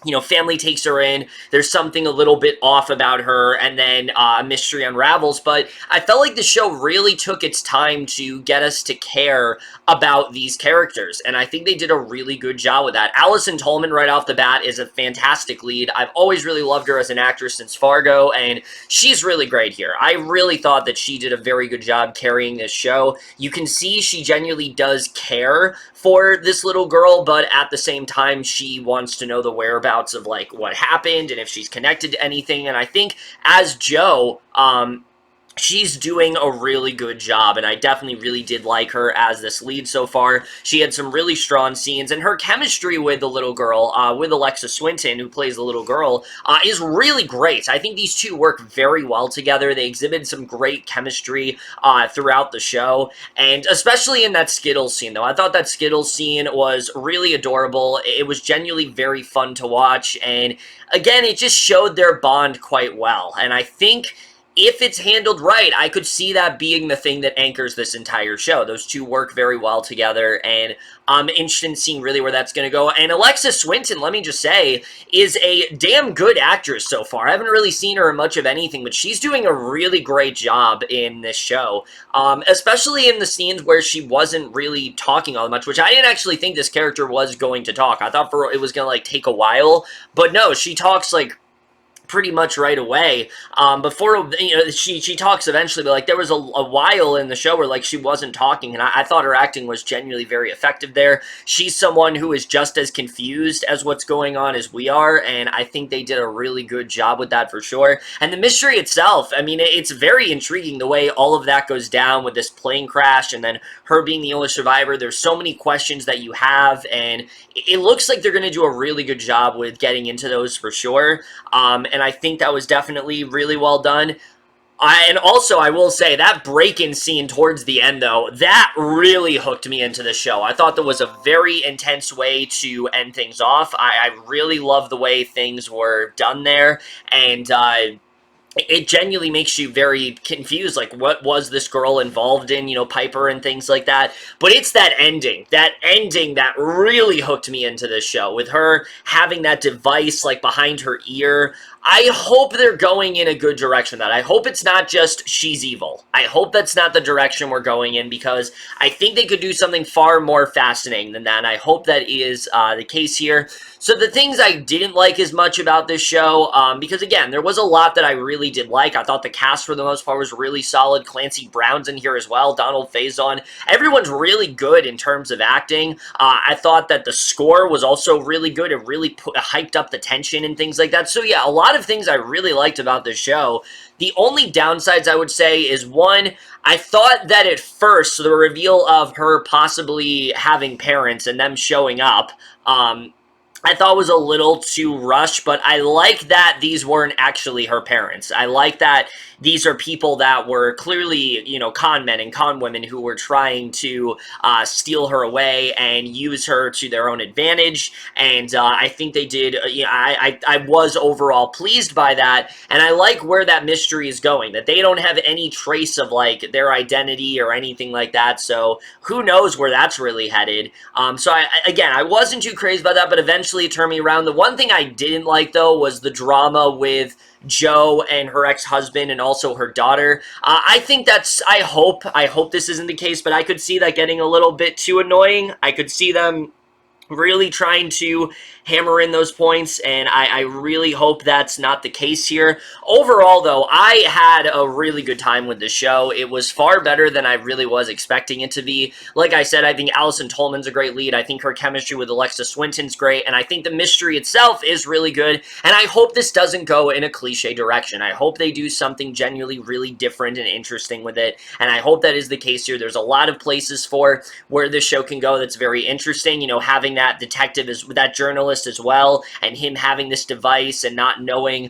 You know, family takes her in, there's something a little bit off about her, and then a mystery unravels, but I felt like the show really took its time to get us to care about these characters, and I think they did a really good job with that. Allison Tolman, right off the bat, is a fantastic lead. I've always really loved her as an actress since Fargo, and she's really great here. I really thought that she did a very good job carrying this show. You can see she genuinely does care for this little girl, but at the same time, she wants to know the whereabouts of, like, what happened and if she's connected to anything. And I think as Jo, she's doing a really good job, and I definitely really did like her as this lead so far. She had some really strong scenes, and her chemistry with the little girl, with Alexa Swinton, who plays the little girl, is really great. I think these two work very well together. They exhibited some great chemistry throughout the show, and especially in that Skittles scene, though. I thought that Skittles scene was really adorable. It was genuinely very fun to watch, and again, it just showed their bond quite well, and I think if it's handled right, I could see that being the thing that anchors this entire show. Those two work very well together, and I'm interested in seeing really where that's going to go. And Alexa Swinton, let me just say, is a damn good actress so far. I haven't really seen her in much of anything, but she's doing a really great job in this show, especially in the scenes where she wasn't really talking all that much, which I didn't actually think this character was going to talk. I thought it was going to, like, take a while, but no, she talks, like, pretty much right away. Before, she talks eventually, but like there was a while in the show where like she wasn't talking, and I thought her acting was genuinely very effective there. She's someone who is just as confused as what's going on as we are, and I think they did a really good job with that for sure. And the mystery itself, I mean, it's very intriguing the way all of that goes down with this plane crash, and then her being the only survivor. There's so many questions that you have, and it looks like they're going to do a really good job with getting into those for sure. And I think that was definitely really well done. And also, I will say, that break-in scene towards the end, though, that really hooked me into the show. I thought that was a very intense way to end things off. I really love the way things were done there, and it genuinely makes you very confused, like, what was this girl involved in, Piper and things like that. But it's that ending that really hooked me into this show, with her having that device, like, behind her ear. I hope they're going in a good direction with that. I hope it's not just she's evil. I hope that's not the direction we're going in, because I think they could do something far more fascinating than that, and I hope that is the case here. So the things I didn't like as much about this show, because again, there was a lot that I really did like. I thought the cast for the most part was really solid. Clancy Brown's in here as well. Donald Faison. Everyone's really good in terms of acting. I thought that the score was also really good. It really hyped up the tension and things like that. So yeah, a lot of things I really liked about this show. The only downsides I would say is, one, I thought that at first, the reveal of her possibly having parents and them showing up, I thought was a little too rushed, but I like that these weren't actually her parents. I like that these are people that were clearly, con men and con women who were trying to steal her away and use her to their own advantage. And I think they did, I was overall pleased by that. And I like where that mystery is going, that they don't have any trace of, like, their identity or anything like that. So who knows where that's really headed. So I wasn't too crazy about that, but eventually it turned me around. The one thing I didn't like, though, was the drama with Jo and her ex-husband and also her daughter. I think I hope this isn't the case, but I could see that getting a little bit too annoying. I could see them really trying to hammer in those points, and I really hope that's not the case here. Overall, though, I had a really good time with the show. It was far better than I really was expecting it to be. Like I said, I think Allison Tolman's a great lead. I think her chemistry with Alexa Swinton's great, and I think the mystery itself is really good, and I hope this doesn't go in a cliche direction. I hope they do something genuinely really different and interesting with it, and I hope that is the case here. There's a lot of places for where this show can go that's very interesting, having that detective, that journalist as well, and him having this device and not knowing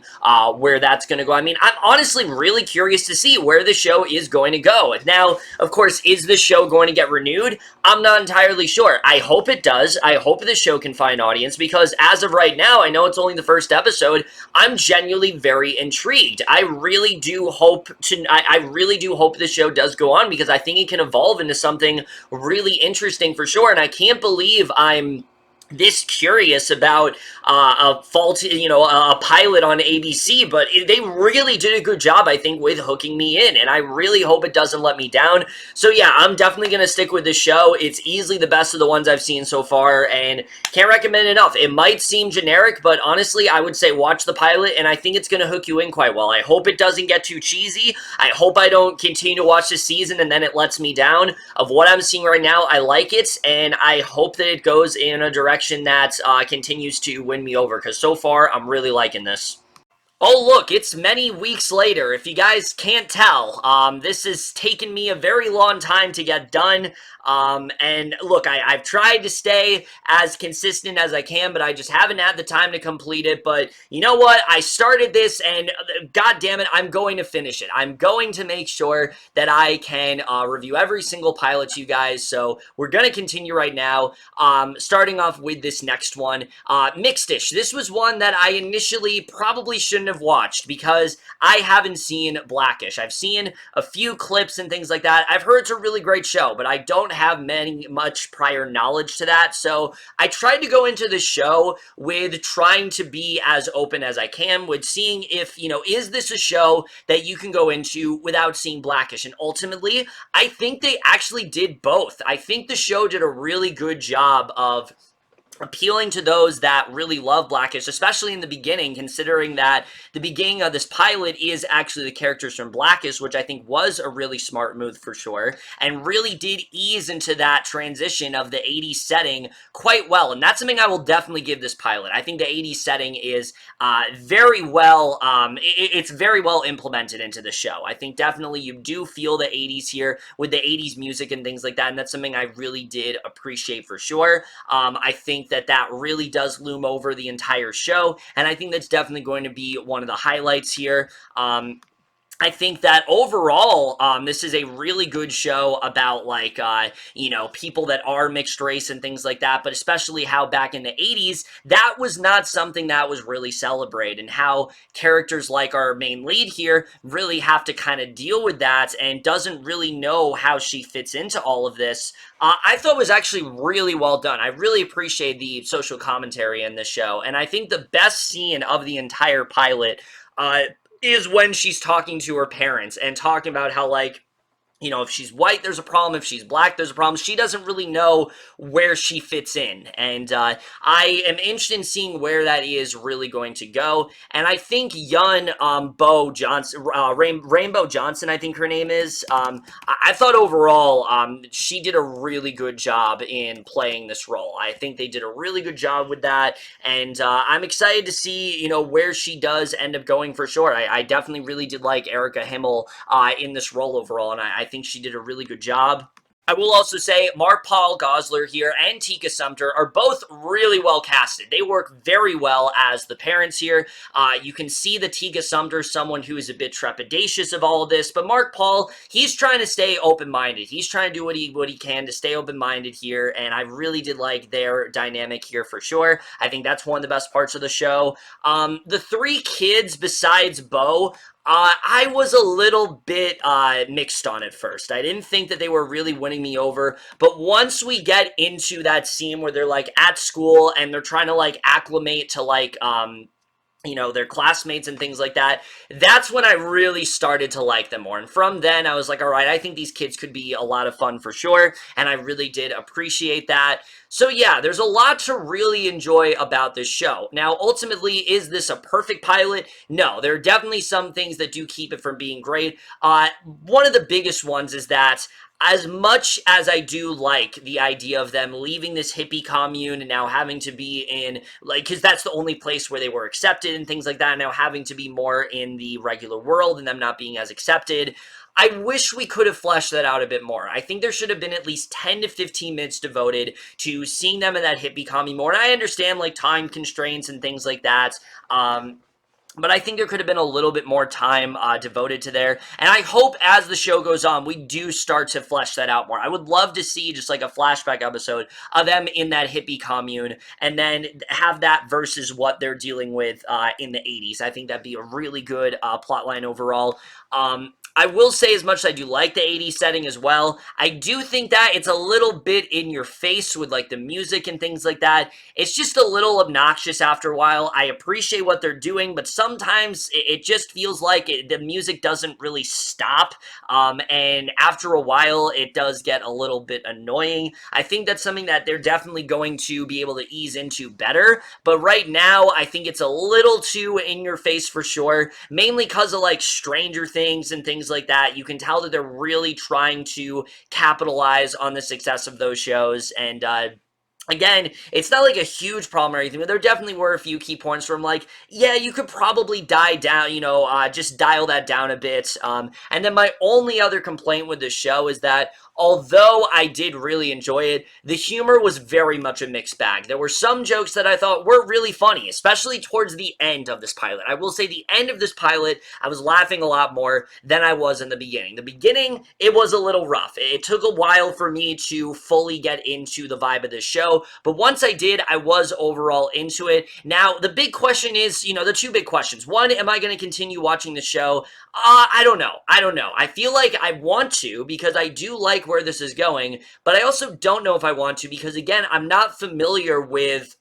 where that's going to go. I mean, I'm honestly really curious to see where the show is going to go. Now, of course, is the show going to get renewed? I'm not entirely sure. I hope it does. I hope the show can find audience, because as of right now, I know it's only the first episode. I'm genuinely very intrigued. I really do hope the show does go on, because I think it can evolve into something really interesting for sure, and I can't believe I'm this curious about a pilot on ABC, but they really did a good job, I think, with hooking me in, and I really hope it doesn't let me down. So yeah, I'm definitely going to stick with this show. It's easily the best of the ones I've seen so far, and can't recommend it enough. It might seem generic, but honestly, I would say watch the pilot, and I think it's going to hook you in quite well. I hope it doesn't get too cheesy. I hope I don't continue to watch the season and then it lets me down. Of what I'm seeing right now, I like it, and I hope that it goes in a direction that continues to win me over, because so far I'm really liking this. Oh, look, it's many weeks later. If you guys can't tell, this has taken me a very long time to get done. And look, I've tried to stay as consistent as I can, but I just haven't had the time to complete it. But you know what? I started this, and god damn it, I'm going to finish it. I'm going to make sure that I can review every single pilot to you guys. So we're going to continue right now, starting off with this next one. Mixed-ish. This was one that I initially probably shouldn't have watched, because I haven't seen Blackish. I've seen a few clips and things like that. I've heard it's a really great show, but I don't have much prior knowledge to that. So I tried to go into the show with trying to be as open as I can, with seeing if, is this a show that you can go into without seeing Blackish? And ultimately, I think they actually did both. I think the show did a really good job of appealing to those that really love Blackish, especially in the beginning, considering that the beginning of this pilot is actually the characters from Blackish, which I think was a really smart move for sure, and really did ease into that transition of the 80s setting quite well, and that's something I will definitely give this pilot. I think the 80s setting is very well, it's very well implemented into the show. I think definitely you do feel the 80s here with the 80s music and things like that, and that's something I really did appreciate for sure. I think that really does loom over the entire show, and I think that's definitely going to be one of the highlights here. I think that overall, this is a really good show about, like, people that are mixed race and things like that, but especially how back in the 80s, that was not something that was really celebrated, and how characters like our main lead here really have to kind of deal with that and doesn't really know how she fits into all of this. I thought was actually really well done. I really appreciate the social commentary in this show, and I think the best scene of the entire pilot, is when she's talking to her parents and talking about how, like, if she's white, there's a problem. If she's black, there's a problem. She doesn't really know where she fits in. And I am interested in seeing where that is really going to go. And I think young Bo Johnson, Rainbow Johnson, I think her name is, I thought overall she did a really good job in playing this role. I think they did a really good job with that. And I'm excited to see, where she does end up going for sure. I definitely really did like Erica Himmel in this role overall. And I think she did a really good job. I will also say Mark Paul Gosselaar here and Tika Sumpter are both really well casted. They work very well as the parents here. You can see that Tika Sumpter is someone who is a bit trepidatious of all of this, but Mark Paul, he's trying to stay open-minded. He's trying to do what he can to stay open-minded here, and I really did like their dynamic here for sure. I think that's one of the best parts of the show. The three kids besides Bo, I was a little bit mixed on it first. I didn't think that they were really winning me over, but once we get into that scene where they're, like, at school and they're trying to, like, acclimate to, like, their classmates and things like that, that's when I really started to like them more. And from then, I was like, all right, I think these kids could be a lot of fun for sure, and I really did appreciate that. So yeah, there's a lot to really enjoy about this show. Now, ultimately, is this a perfect pilot? No, there are definitely some things that do keep it from being great. One of the biggest ones is that as much as I do like the idea of them leaving this hippie commune and now having to be in, like, because that's the only place where they were accepted and things like that, and now having to be more in the regular world and them not being as accepted, I wish we could have fleshed that out a bit more. I think there should have been at least 10 to 15 minutes devoted to seeing them in that hippie commune more. And I understand, like, time constraints and things like that. But I think there could have been a little bit more time devoted to there. And I hope as the show goes on, we do start to flesh that out more. I would love to see just like a flashback episode of them in that hippie commune and then have that versus what they're dealing with in the 80s. I think that'd be a really good plotline overall. I will say, as much as I do like the 80s setting as well, I do think that it's a little bit in your face with, like, the music and things like that. It's just a little obnoxious after a while. I appreciate what they're doing, but sometimes it just feels like the music doesn't really stop, and after a while, it does get a little bit annoying. I think that's something that they're definitely going to be able to ease into better, but right now, I think it's a little too in your face for sure, mainly because of, like, Stranger Things and things like that. You can tell that they're really trying to capitalize on the success of those shows, and again, it's not like a huge problem or anything, but there definitely were a few key points where I'm like, yeah, you could probably just dial that down a bit. And then my only other complaint with the show is that although I did really enjoy it, the humor was very much a mixed bag. There were some jokes that I thought were really funny, especially towards the end of this pilot. I will say the end of this pilot, I was laughing a lot more than I was in the beginning. The beginning, it was a little rough. It took a while for me to fully get into the vibe of this show, but once I did, I was overall into it. Now, the big question is, the two big questions. One, am I going to continue watching the show? I don't know. I feel like I want to because I do like where this is going, but I also don't know if I want to because, again, I'm not familiar with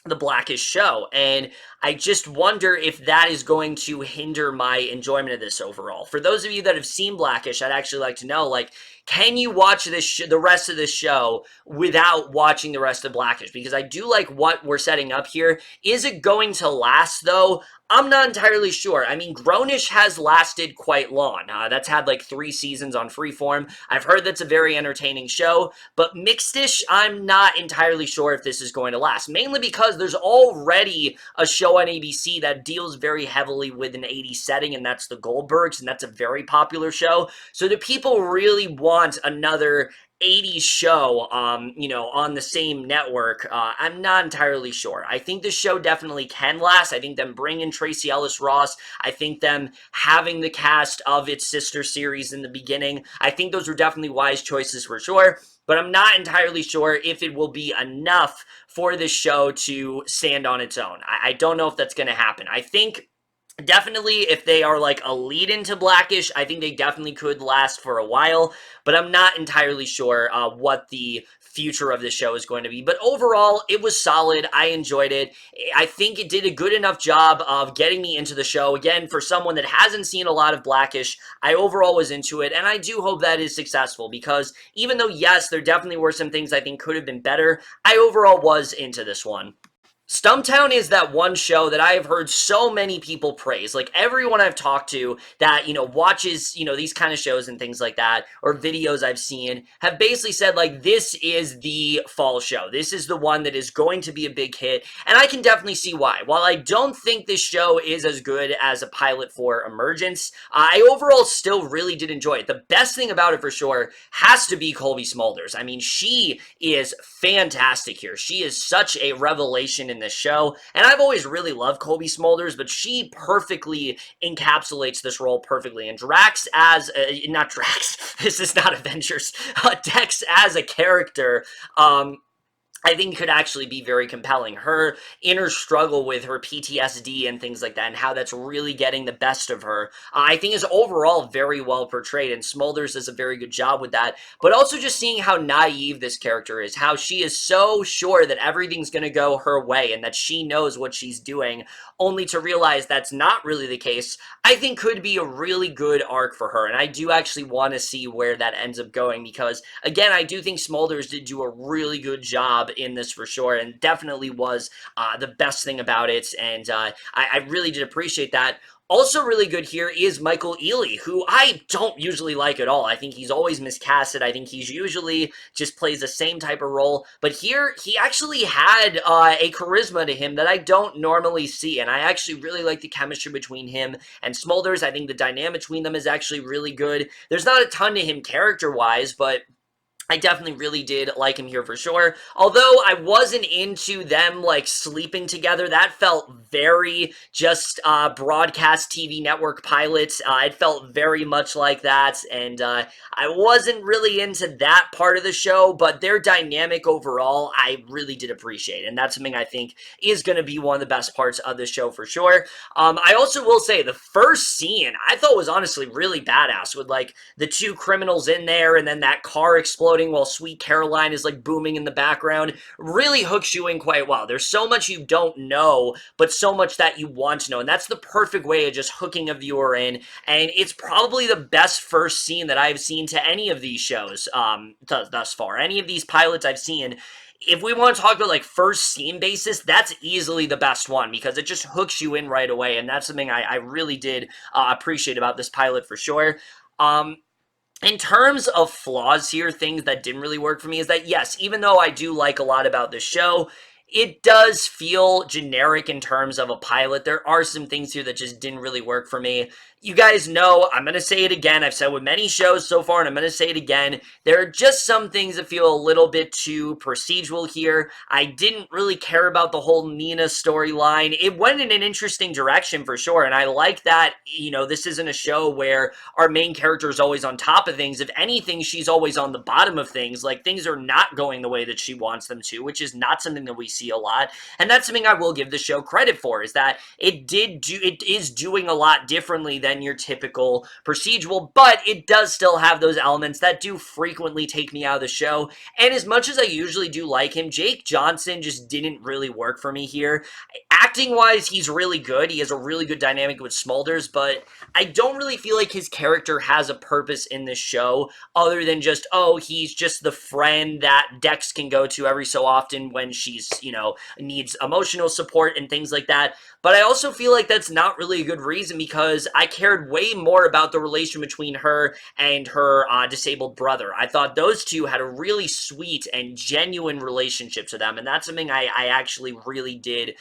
the Blackish show, and I just wonder if that is going to hinder my enjoyment of this overall. For those of you that have seen Blackish, I'd actually like to know, like, can you watch the rest of this show without watching the rest of Blackish? Because I do like what we're setting up here. Is it going to last, though? I'm not entirely sure. I mean, Grownish has lasted quite long. That's had like 3 seasons on Freeform. I've heard that's a very entertaining show, but Mixedish, I'm not entirely sure if this is going to last. Mainly because there's already a show on ABC that deals very heavily with an 80s setting, and that's The Goldbergs, and that's a very popular show. So do people really want another 80s show, on the same network? I'm not entirely sure. I think this show definitely can last. I think them bringing Tracy Ellis Ross, I think them having the cast of its sister series in the beginning, I think those were definitely wise choices for sure. But I'm not entirely sure if it will be enough for this show to stand on its own. I don't know if that's going to happen. I think definitely, if they are like a lead into Blackish, I think they definitely could last for a while, but I'm not entirely sure what the future of the show is going to be. But overall, it was solid. I enjoyed it. I think it did a good enough job of getting me into the show. Again, for someone that hasn't seen a lot of Blackish, I overall was into it, and I do hope that is successful, because even though, yes, there definitely were some things I think could have been better, I overall was into this one. Stumptown is that one show that I have heard so many people praise. Like, everyone I've talked to that, watches, these kind of shows and things like that, or videos I've seen, have basically said, like, this is the fall show. This is the one that is going to be a big hit, and I can definitely see why. While I don't think this show is as good as a pilot for Emergence, I overall still really did enjoy it. The best thing about it, for sure, has to be Colby Smulders. I mean, she is fantastic here. She is such a revelation in this show, and I've always really loved Colby Smulders, but she perfectly encapsulates this role perfectly. And Drax as not Drax, this is not Avengers, Dex as a character, I think could actually be very compelling. Her inner struggle with her PTSD and things like that, and how that's really getting the best of her, I think is overall very well portrayed, and Smulders does a very good job with that. But also just seeing how naive this character is, how she is so sure that everything's going to go her way, and that she knows what she's doing, only to realize that's not really the case, I think could be a really good arc for her. And I do actually want to see where that ends up going, because, again, I do think Smulders did do a really good job in this for sure, and definitely was the best thing about it, and I really did appreciate that. Also really good here is Michael Ealy, who I don't usually like at all. I think he's always miscasted. I think he's usually just plays the same type of role. But here, he actually had a charisma to him that I don't normally see. And I actually really like the chemistry between him and Smulders. I think the dynamic between them is actually really good. There's not a ton to him character-wise, but I definitely really did like him here for sure. Although I wasn't into them, like, sleeping together. That felt very just broadcast TV network pilots. It felt very much like that, and I wasn't really into that part of the show, but their dynamic overall, I really did appreciate, and that's something I think is going to be one of the best parts of the show for sure. I also will say the first scene I thought was honestly really badass, with, like, the 2 criminals in there, and then that car exploding while Sweet Caroline is, like, booming in the background. Really hooks you in quite well. There's so much you don't know, but so much that you want to know, and that's the perfect way of just hooking a viewer in, and it's probably the best first scene that I've seen to any of these shows thus far. Any of these pilots I've seen, if we want to talk about, like, first scene basis, that's easily the best one, because it just hooks you in right away, and that's something I really did appreciate about this pilot for sure. In terms of flaws here, things that didn't really work for me is that, yes, even though I do like a lot about this show, it does feel generic in terms of a pilot. There are some things here that just didn't really work for me. You guys know, I'm going to say it again. I've said with many shows so far, and I'm going to say it again. There are just some things that feel a little bit too procedural here. I didn't really care about the whole Nina storyline. It went in an interesting direction for sure, and I like that, this isn't a show where our main character is always on top of things. If anything, she's always on the bottom of things. Like, things are not going the way that she wants them to, which is not something that we see a lot. And that's something I will give the show credit for, is that it is doing a lot differently than your typical procedural, but it does still have those elements that do frequently take me out of the show. And as much as I usually do like him, Jake Johnson just didn't really work for me here. acting-wise, he's really good. He has a really good dynamic with Smulders, but I don't really feel like his character has a purpose in this show other than just, oh, he's just the friend that Dex can go to every so often when she's, needs emotional support and things like that. But I also feel like that's not really a good reason because I cared way more about the relation between her and her disabled brother. I thought those two had a really sweet and genuine relationship to them, and that's something I actually really did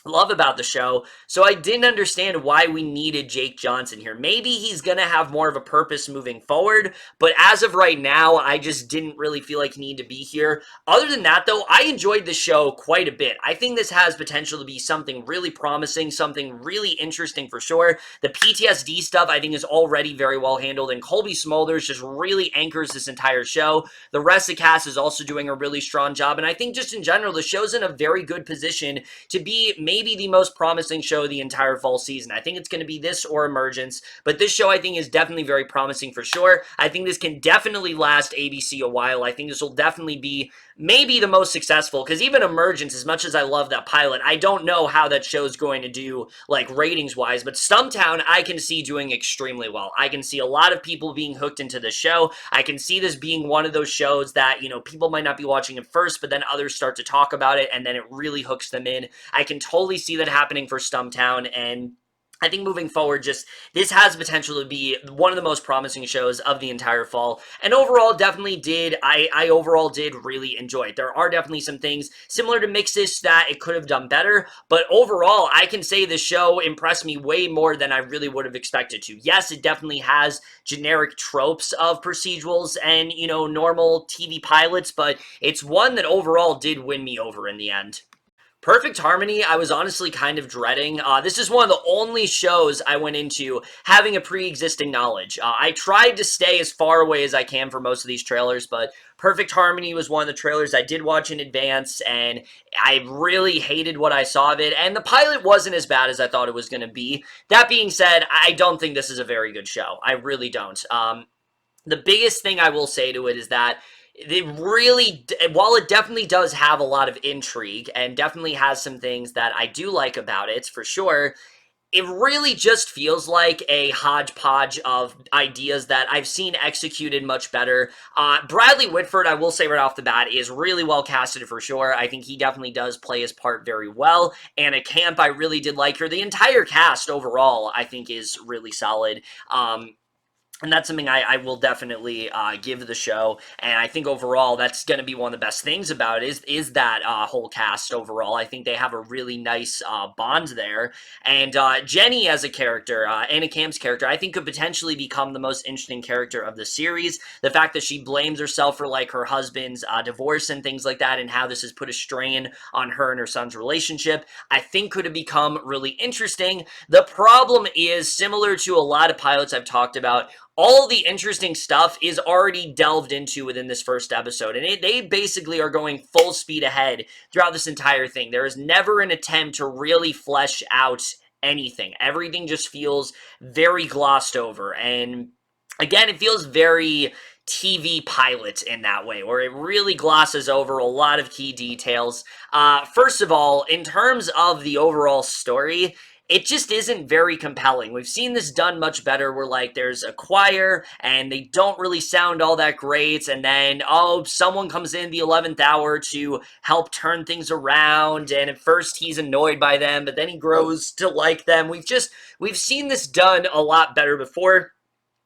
love about the show. So I didn't understand why we needed Jake Johnson here. Maybe he's gonna have more of a purpose moving forward, but as of right now, I just didn't really feel like he needed to be here. Other than that, though, I enjoyed the show quite a bit. I think this has potential to be something really promising, something really interesting for sure. The PTSD stuff I think is already very well handled, and Colby Smulders just really anchors this entire show. The rest of the cast is also doing a really strong job, and I think just in general, the show's in a very good position to be maybe the most promising show of the entire fall season. I think it's going to be this or Emergence, but this show I think is definitely very promising for sure. I think this can definitely last ABC a while. I think this will definitely be maybe the most successful, because even Emergence, as much as I love that pilot, I don't know how that show's going to do, like, ratings-wise, but Stumptown I can see doing extremely well. I can see a lot of people being hooked into the show. I can see this being one of those shows that, people might not be watching it first, but then others start to talk about it, and then it really hooks them in. I can totally see that happening for Stumptown, and I think moving forward, this has potential to be one of the most promising shows of the entire fall. And overall, I overall did really enjoy it. There are definitely some things similar to Mixis that it could have done better, but overall, I can say the show impressed me way more than I really would have expected to. Yes, it definitely has generic tropes of procedurals and, normal TV pilots, but it's one that overall did win me over in the end. Perfect Harmony, I was honestly kind of dreading. This is one of the only shows I went into having a pre-existing knowledge. I tried to stay as far away as I can for most of these trailers, but Perfect Harmony was one of the trailers I did watch in advance, and I really hated what I saw of it, and the pilot wasn't as bad as I thought it was going to be. That being said, I don't think this is a very good show. I really don't. The biggest thing I will say to it is that while it definitely does have a lot of intrigue and definitely has some things that I do like about it, for sure, it really just feels like a hodgepodge of ideas that I've seen executed much better. Bradley Whitford, I will say right off the bat, is really well casted for sure. I think he definitely does play his part very well. Anna Camp, I really did like her. The entire cast overall, I think, is really solid. And that's something I will definitely give the show, and I think overall that's going to be one of the best things about it is that whole cast overall. I think they have a really nice bond there, and Jenny as a character, Anna Camp's character, I think could potentially become the most interesting character of the series. The fact that she blames herself for like her husband's divorce and things like that, and how this has put a strain on her and her son's relationship, I think could have become really interesting. The problem is, similar to a lot of pilots I've talked about, all the interesting stuff is already delved into within this first episode, and they basically are going full speed ahead throughout this entire thing. There is never an attempt to really flesh out anything. Everything just feels very glossed over, and again, it feels very TV pilot in that way, where it really glosses over a lot of key details. First of all, in terms of the overall story, it just isn't very compelling. We've seen this done much better where, like, there's a choir and they don't really sound all that great, and then, someone comes in the 11th hour to help turn things around, and at first he's annoyed by them, but then he grows to like them. We've seen this done a lot better before.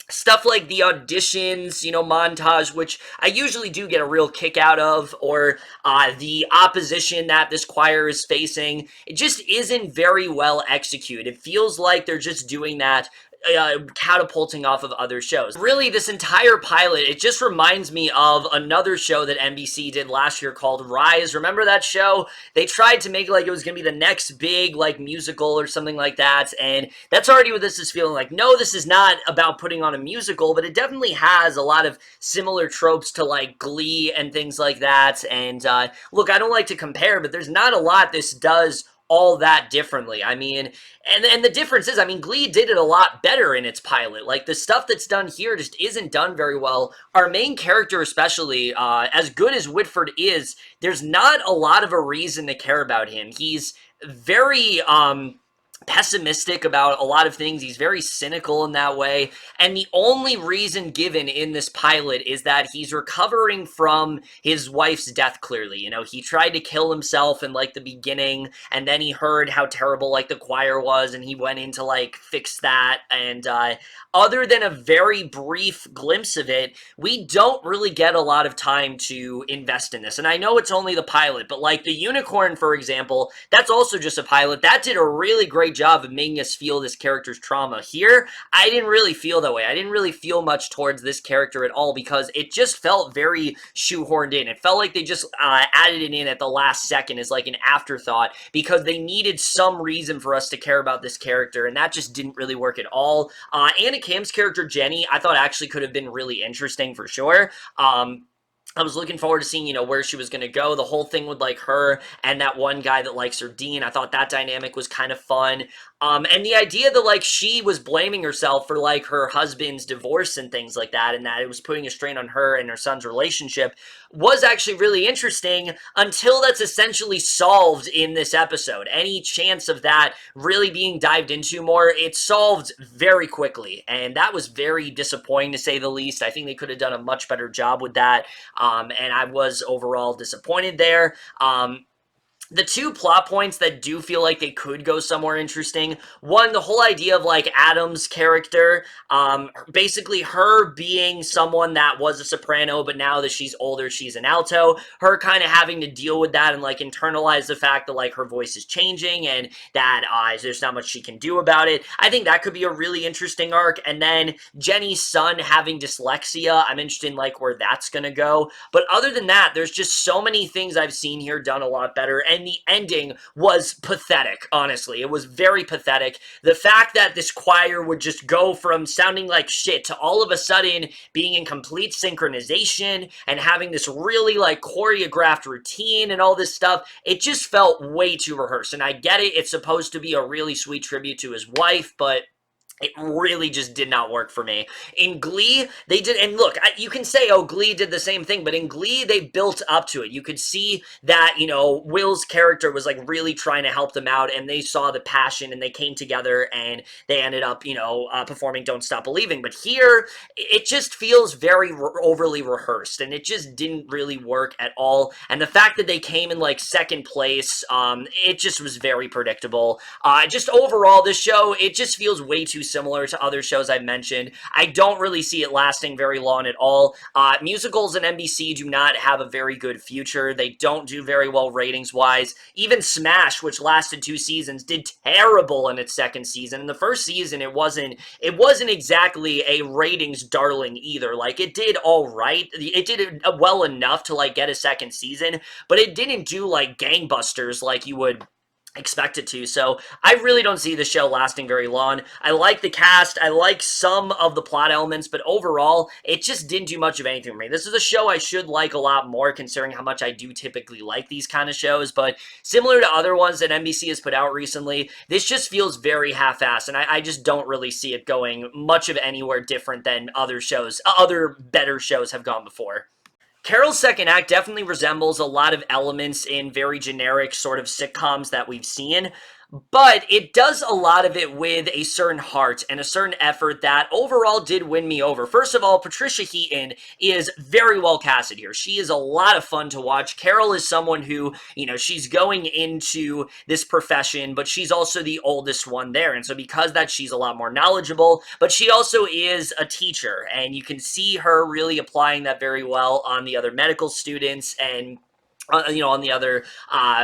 Stuff like the auditions, montage, which I usually do get a real kick out of, or the opposition that this choir is facing, it just isn't very well executed. It feels like they're just doing that catapulting off of other shows. Really, this entire pilot, it just reminds me of another show that NBC did last year called Rise. Remember that show? They tried to make it like it was going to be the next big, like, musical or something like that, and that's already what this is feeling like. No, this is not about putting on a musical, but it definitely has a lot of similar tropes to, like, Glee and things like that, and look, I don't like to compare, but there's not a lot this does all that differently. I mean, and the difference is, I mean, Glee did it a lot better in its pilot. Like, the stuff that's done here just isn't done very well. Our main character especially, as good as Whitford is, there's not a lot of a reason to care about him. He's very, pessimistic about a lot of things. He's very cynical in that way. And the only reason given in this pilot is that he's recovering from his wife's death, clearly. You know, he tried to kill himself in, like, the beginning, and then he heard how terrible, like, the choir was, and he went in to, like, fix that. And, other than a very brief glimpse of it, we don't really get a lot of time to invest in this. And I know it's only the pilot, but, like, the unicorn, for example, that's also just a pilot. That did a really great job of making us feel this character's trauma. Here, I didn't really feel that way. I didn't really feel much towards this character at all because it just felt very shoehorned in. It felt like they just added it in at the last second as like an afterthought because they needed some reason for us to care about this character, and that just didn't really work at all. Anna Cam's character, Jenny, I thought actually could have been really interesting for sure. I was looking forward to seeing, you know, where she was going to go. The whole thing with, like, her and that one guy that likes her, Dean, I thought that dynamic was kind of fun. And the idea that, like, she was blaming herself for, like, her husband's divorce and things like that, and that it was putting a strain on her and her son's relationship was actually really interesting until that's essentially solved in this episode. Any chance of that really being dived into more, it's solved very quickly, and that was very disappointing to say the least. I think they could have done a much better job with that, and I was overall disappointed there. The two plot points that do feel like they could go somewhere interesting. One, the whole idea of, like, Adam's character, basically her being someone that was a soprano, but now that she's older, she's an alto. Her kind of having to deal with that and, like, internalize the fact that, like, her voice is changing and that there's not much she can do about it. I think that could be a really interesting arc. And then Jenny's son having dyslexia, I'm interested in, like, where that's gonna go. But other than that, there's just so many things I've seen here done a lot better. And the ending was pathetic, honestly. It was very pathetic. The fact that this choir would just go from sounding like shit to all of a sudden being in complete synchronization and having this really, like, choreographed routine and all this stuff, it just felt way too rehearsed. And I get it, it's supposed to be a really sweet tribute to his wife, but it really just did not work for me. In Glee, they did, and look, you can say, oh, Glee did the same thing, but in Glee, they built up to it. You could see that, you know, Will's character was, like, really trying to help them out, and they saw the passion, and they came together, and they ended up, you know, performing Don't Stop Believing. But here, it just feels very overly rehearsed, and it just didn't really work at all. And the fact that they came in, like, second place, it just was very predictable. Just overall, this show, it just feels way too similar to other shows I've mentioned. I don't really see it lasting very long at all. Musicals and NBC do not have a very good future. They don't do very well ratings-wise. Even Smash, which lasted 2 seasons, did terrible in its second season. In the first season, it wasn't exactly a ratings darling either. Like, it did all right. It did well enough to, like, get a second season, but it didn't do, like, gangbusters like you would expect it to. So I really don't see the show lasting very long. I like the cast, I like some of the plot elements, but overall, it just didn't do much of anything for me. This is a show I should like a lot more, considering how much I do typically like these kind of shows, but similar to other ones that NBC has put out recently, this just feels very half-assed, and I just don't really see it going much of anywhere different than other shows, other better shows have gone before. Carol's second act definitely resembles a lot of elements in very generic sort of sitcoms that we've seen, but it does a lot of it with a certain heart and a certain effort that overall did win me over. First of all, Patricia Heaton is very well casted here. She is a lot of fun to watch. Carol is someone who, you know, she's going into this profession, but she's also the oldest one there. And so because that, she's a lot more knowledgeable, but she also is a teacher, and you can see her really applying that very well on the other medical students and you know, on the other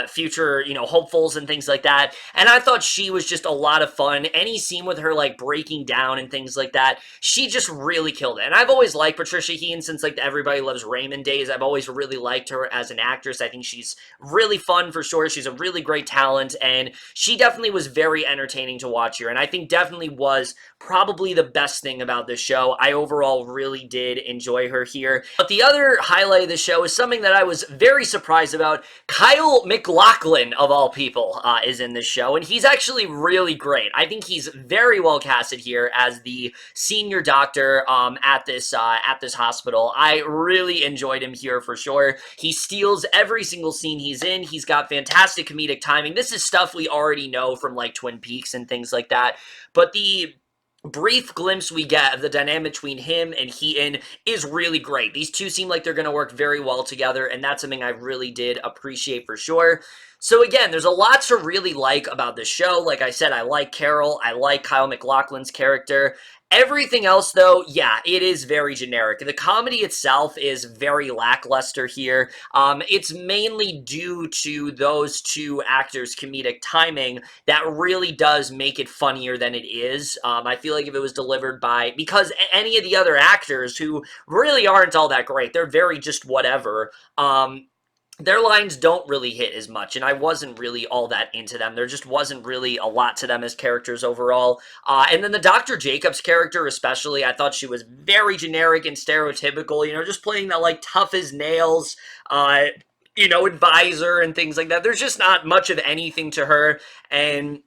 future, you know, hopefuls and things like that. And I thought she was just a lot of fun. Any scene with her, like, breaking down and things like that, she just really killed it. And I've always liked Patricia Heaton since, like, the Everybody Loves Raymond days. I've always really liked her as an actress. I think she's really fun for sure. She's a really great talent, and she definitely was very entertaining to watch here. And I think definitely was probably the best thing about this show. I overall really did enjoy her here. But the other highlight of the show is something that I was very surprised surprised about. Kyle MacLachlan, of all people, is in this show, and he's actually really great. I think he's very well casted here as the senior doctor at this hospital. I really enjoyed him here for sure. He steals every single scene he's in. He's got fantastic comedic timing. This is stuff we already know from like Twin Peaks and things like that, but the brief glimpse we get of the dynamic between him and Heaton is really great. These two seem like they're going to work very well together, and that's something I really did appreciate for sure. So again, there's a lot to really like about this show. Like I said, I like Carol. I like Kyle MacLachlan's character. Everything else, though, yeah, it is very generic. The comedy itself is very lackluster here. It's mainly due to those two actors' comedic timing that really does make it funnier than it is. I feel like if it was delivered by, because any of the other actors who really aren't all that great, they're very just whatever, their lines don't really hit as much, and I wasn't really all that into them. There just wasn't really a lot to them as characters overall. And then the Dr. Jacobs character especially, I thought she was very generic and stereotypical, you know, just playing that, like, tough as nails, you know, advisor and things like that. There's just not much of anything to her, and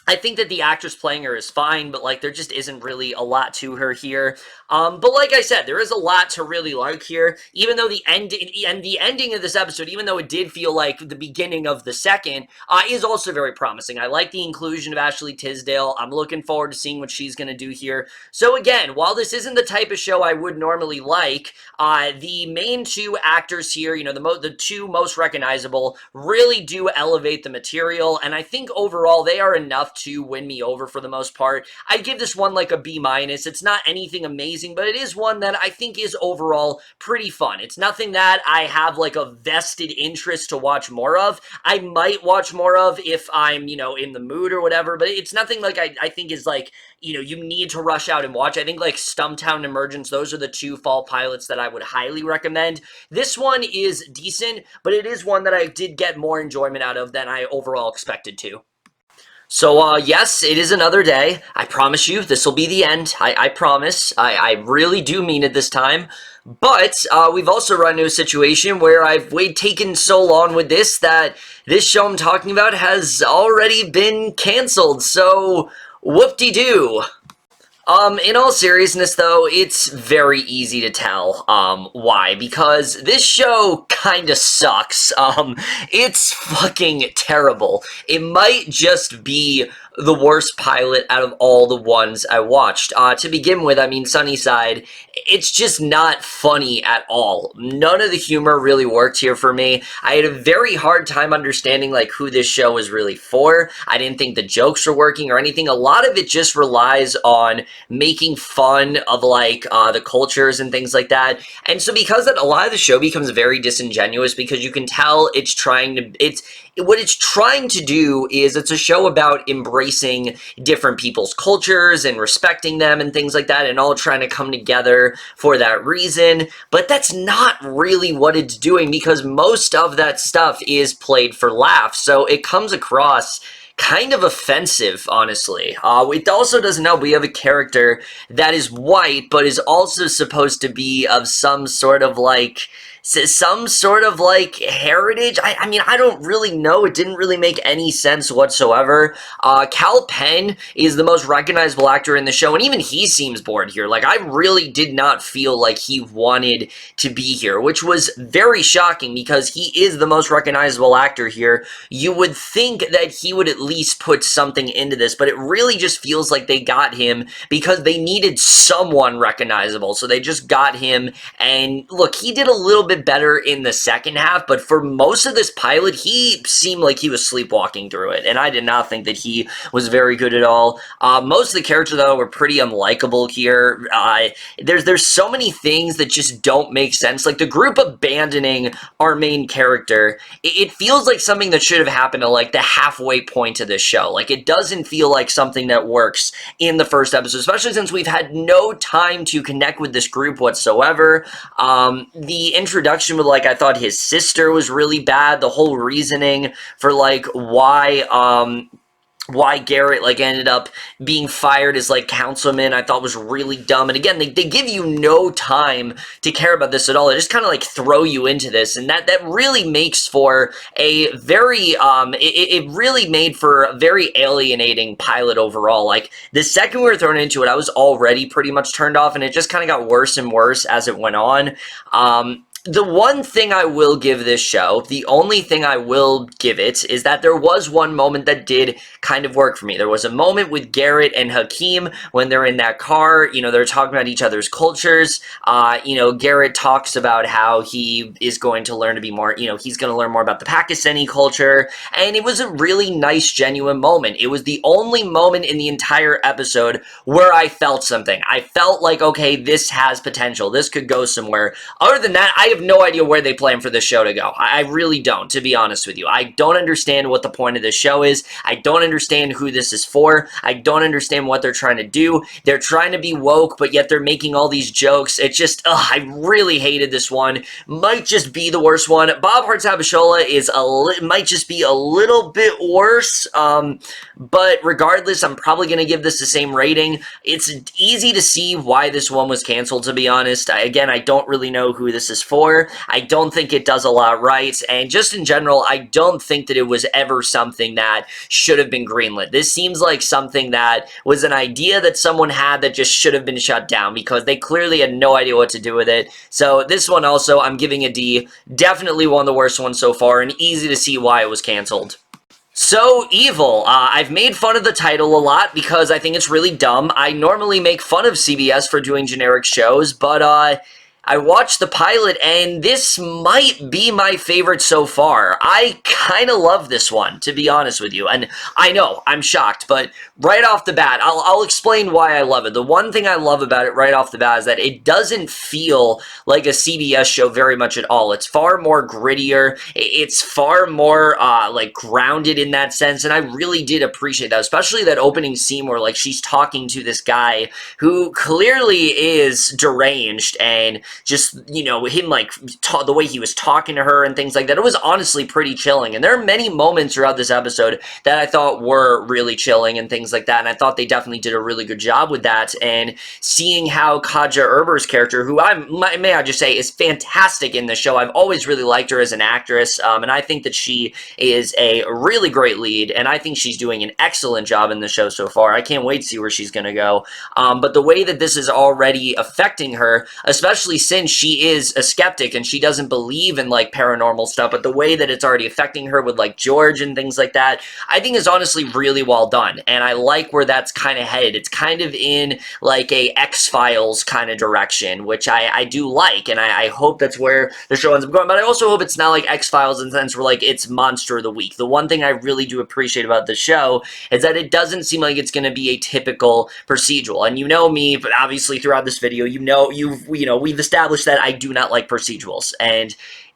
I think that the actress playing her is fine, but, like, there just isn't really a lot to her here. But like I said, there is a lot to really like here, even though the ending of this episode, even though it did feel like the beginning of the second, is also very promising. I like the inclusion of Ashley Tisdale. I'm looking forward to seeing what she's going to do here. So again, while this isn't the type of show I would normally like, the main two actors here, you know, the two most recognizable, really do elevate the material, and I think overall they are enough to win me over for the most part. I'd give this one like a B-. It's not anything amazing, but it is one that I think is overall pretty fun. It's nothing that I have like a vested interest to watch more of. I might watch more of if I'm, you know, in the mood or whatever, but it's nothing like I think is like, you know, you need to rush out and watch. I think like Stumptown and Emergence, those are the two fall pilots that I would highly recommend. This one is decent, but it is one that I did get more enjoyment out of than I overall expected to. So, yes, it is another day. I promise you, this will be the end. I promise. I really do mean it this time. But, we've also run into a situation where I've taken so long with this that this show I'm talking about has already been canceled. So, whoop-de-doo. In all seriousness, though, it's very easy to tell, why, because this show kinda sucks. It's fucking terrible. It might just be the worst pilot out of all the ones I watched. To begin with, I mean, Sunnyside, it's just not funny at all. None of the humor really worked here for me. I had a very hard time understanding, like, who this show was really for. I didn't think the jokes were working or anything. A lot of it just relies on making fun of, like, the cultures and things like that. And so because that, a lot of the show becomes very disingenuous because you can tell it's trying to, what it's trying to do is it's a show about embracing different people's cultures and respecting them and things like that, and all trying to come together for that reason. But that's not really what it's doing, because most of that stuff is played for laughs. So it comes across kind of offensive, honestly. It also doesn't help we have a character that is white, but is also supposed to be of some sort of like heritage. I mean, I don't really know. It didn't really make any sense whatsoever. Kal Penn is the most recognizable actor in the show, and even he seems bored here. Like, I really did not feel like he wanted to be here, which was very shocking because he is the most recognizable actor here. You would think that he would at least put something into this, but it really just feels like they got him because they needed someone recognizable, so they just got him. And look, he did a little bit better in the second half, but for most of this pilot, he seemed like he was sleepwalking through it, and I did not think that he was very good at all. Most of the characters, though, were pretty unlikable here. There's so many things that just don't make sense. Like, the group abandoning our main character, it feels like something that should have happened at, like, the halfway point of this show. Like, it doesn't feel like something that works in the first episode, especially since we've had no time to connect with this group whatsoever. The introduction with, like, I thought his sister was really bad. The whole reasoning for, like, why why Garrett, like, ended up being fired as, like, councilman, I thought was really dumb. And again, they give you no time to care about this at all. They just kind of, like, throw you into this. And that really makes for a very, it really made for a very alienating pilot overall. Like, the second we were thrown into it, I was already pretty much turned off, and it just kind of got worse and worse as it went on. The one thing I will give this show, the only thing I will give it, is that there was one moment that did kind of work for me. There was a moment with Garrett and Hakeem when they're in that car. You know, they're talking about each other's cultures. You know, Garrett talks about how he is going to learn to be more, you know, he's going to learn more about the Pakistani culture. And it was a really nice, genuine moment. It was the only moment in the entire episode where I felt something. I felt like, okay, this has potential. This could go somewhere. Other than that, I have no idea where they plan for this show to go. I really don't, to be honest with you. I don't understand what the point of this show is. I don't understand who this is for. I don't understand what they're trying to do. They're trying to be woke, but yet they're making all these jokes. It's just, I really hated this one. Might just be the worst one. Bob Hart's Abishola is might just be a little bit worse, but regardless, I'm probably going to give this the same rating. It's easy to see why this one was canceled, to be honest. Again, I don't really know who this is for. I don't think it does a lot right, and just in general, I don't think that it was ever something that should have been greenlit. This seems like something that was an idea that someone had that just should have been shut down because they clearly had no idea what to do with it. So this one also, I'm giving a D. Definitely one of the worst ones so far, and easy to see why it was canceled. So Evil, I've made fun of the title a lot because I think it's really dumb. I normally make fun of CBS for doing generic shows, but I watched the pilot, and this might be my favorite so far. I kind of love this one, to be honest with you. And I know, I'm shocked, but right off the bat, I'll explain why I love it. The one thing I love about it right off the bat is that it doesn't feel like a CBS show very much at all. It's far more grittier. It's far more, like, grounded in that sense, and I really did appreciate that, especially that opening scene where, like, she's talking to this guy who clearly is deranged, and just, you know, him, like, the way he was talking to her and things like that. It was honestly pretty chilling, and there are many moments throughout this episode that I thought were really chilling and things like that, and I thought they definitely did a really good job with that, and seeing how Katja Erber's character, who may I just say, is fantastic in the show. I've always really liked her as an actress, and I think that she is a really great lead, and I think she's doing an excellent job in the show so far. I can't wait to see where she's going to go, but the way that this is already affecting her, especially since she is a skeptic and she doesn't believe in, like, paranormal stuff, but the way that it's already affecting her with, like, George and things like that, I think is honestly really well done, and I like where that's kind of headed. It's kind of in, like, a X-Files kind of direction, which I do like, and I hope that's where the show ends up going, but I also hope it's not like X-Files in the sense where, like, it's Monster of the Week. The one thing I really do appreciate about the show is that it doesn't seem like it's going to be a typical procedural, and you know me, but obviously throughout this video, we've established that I do not like procedurals, and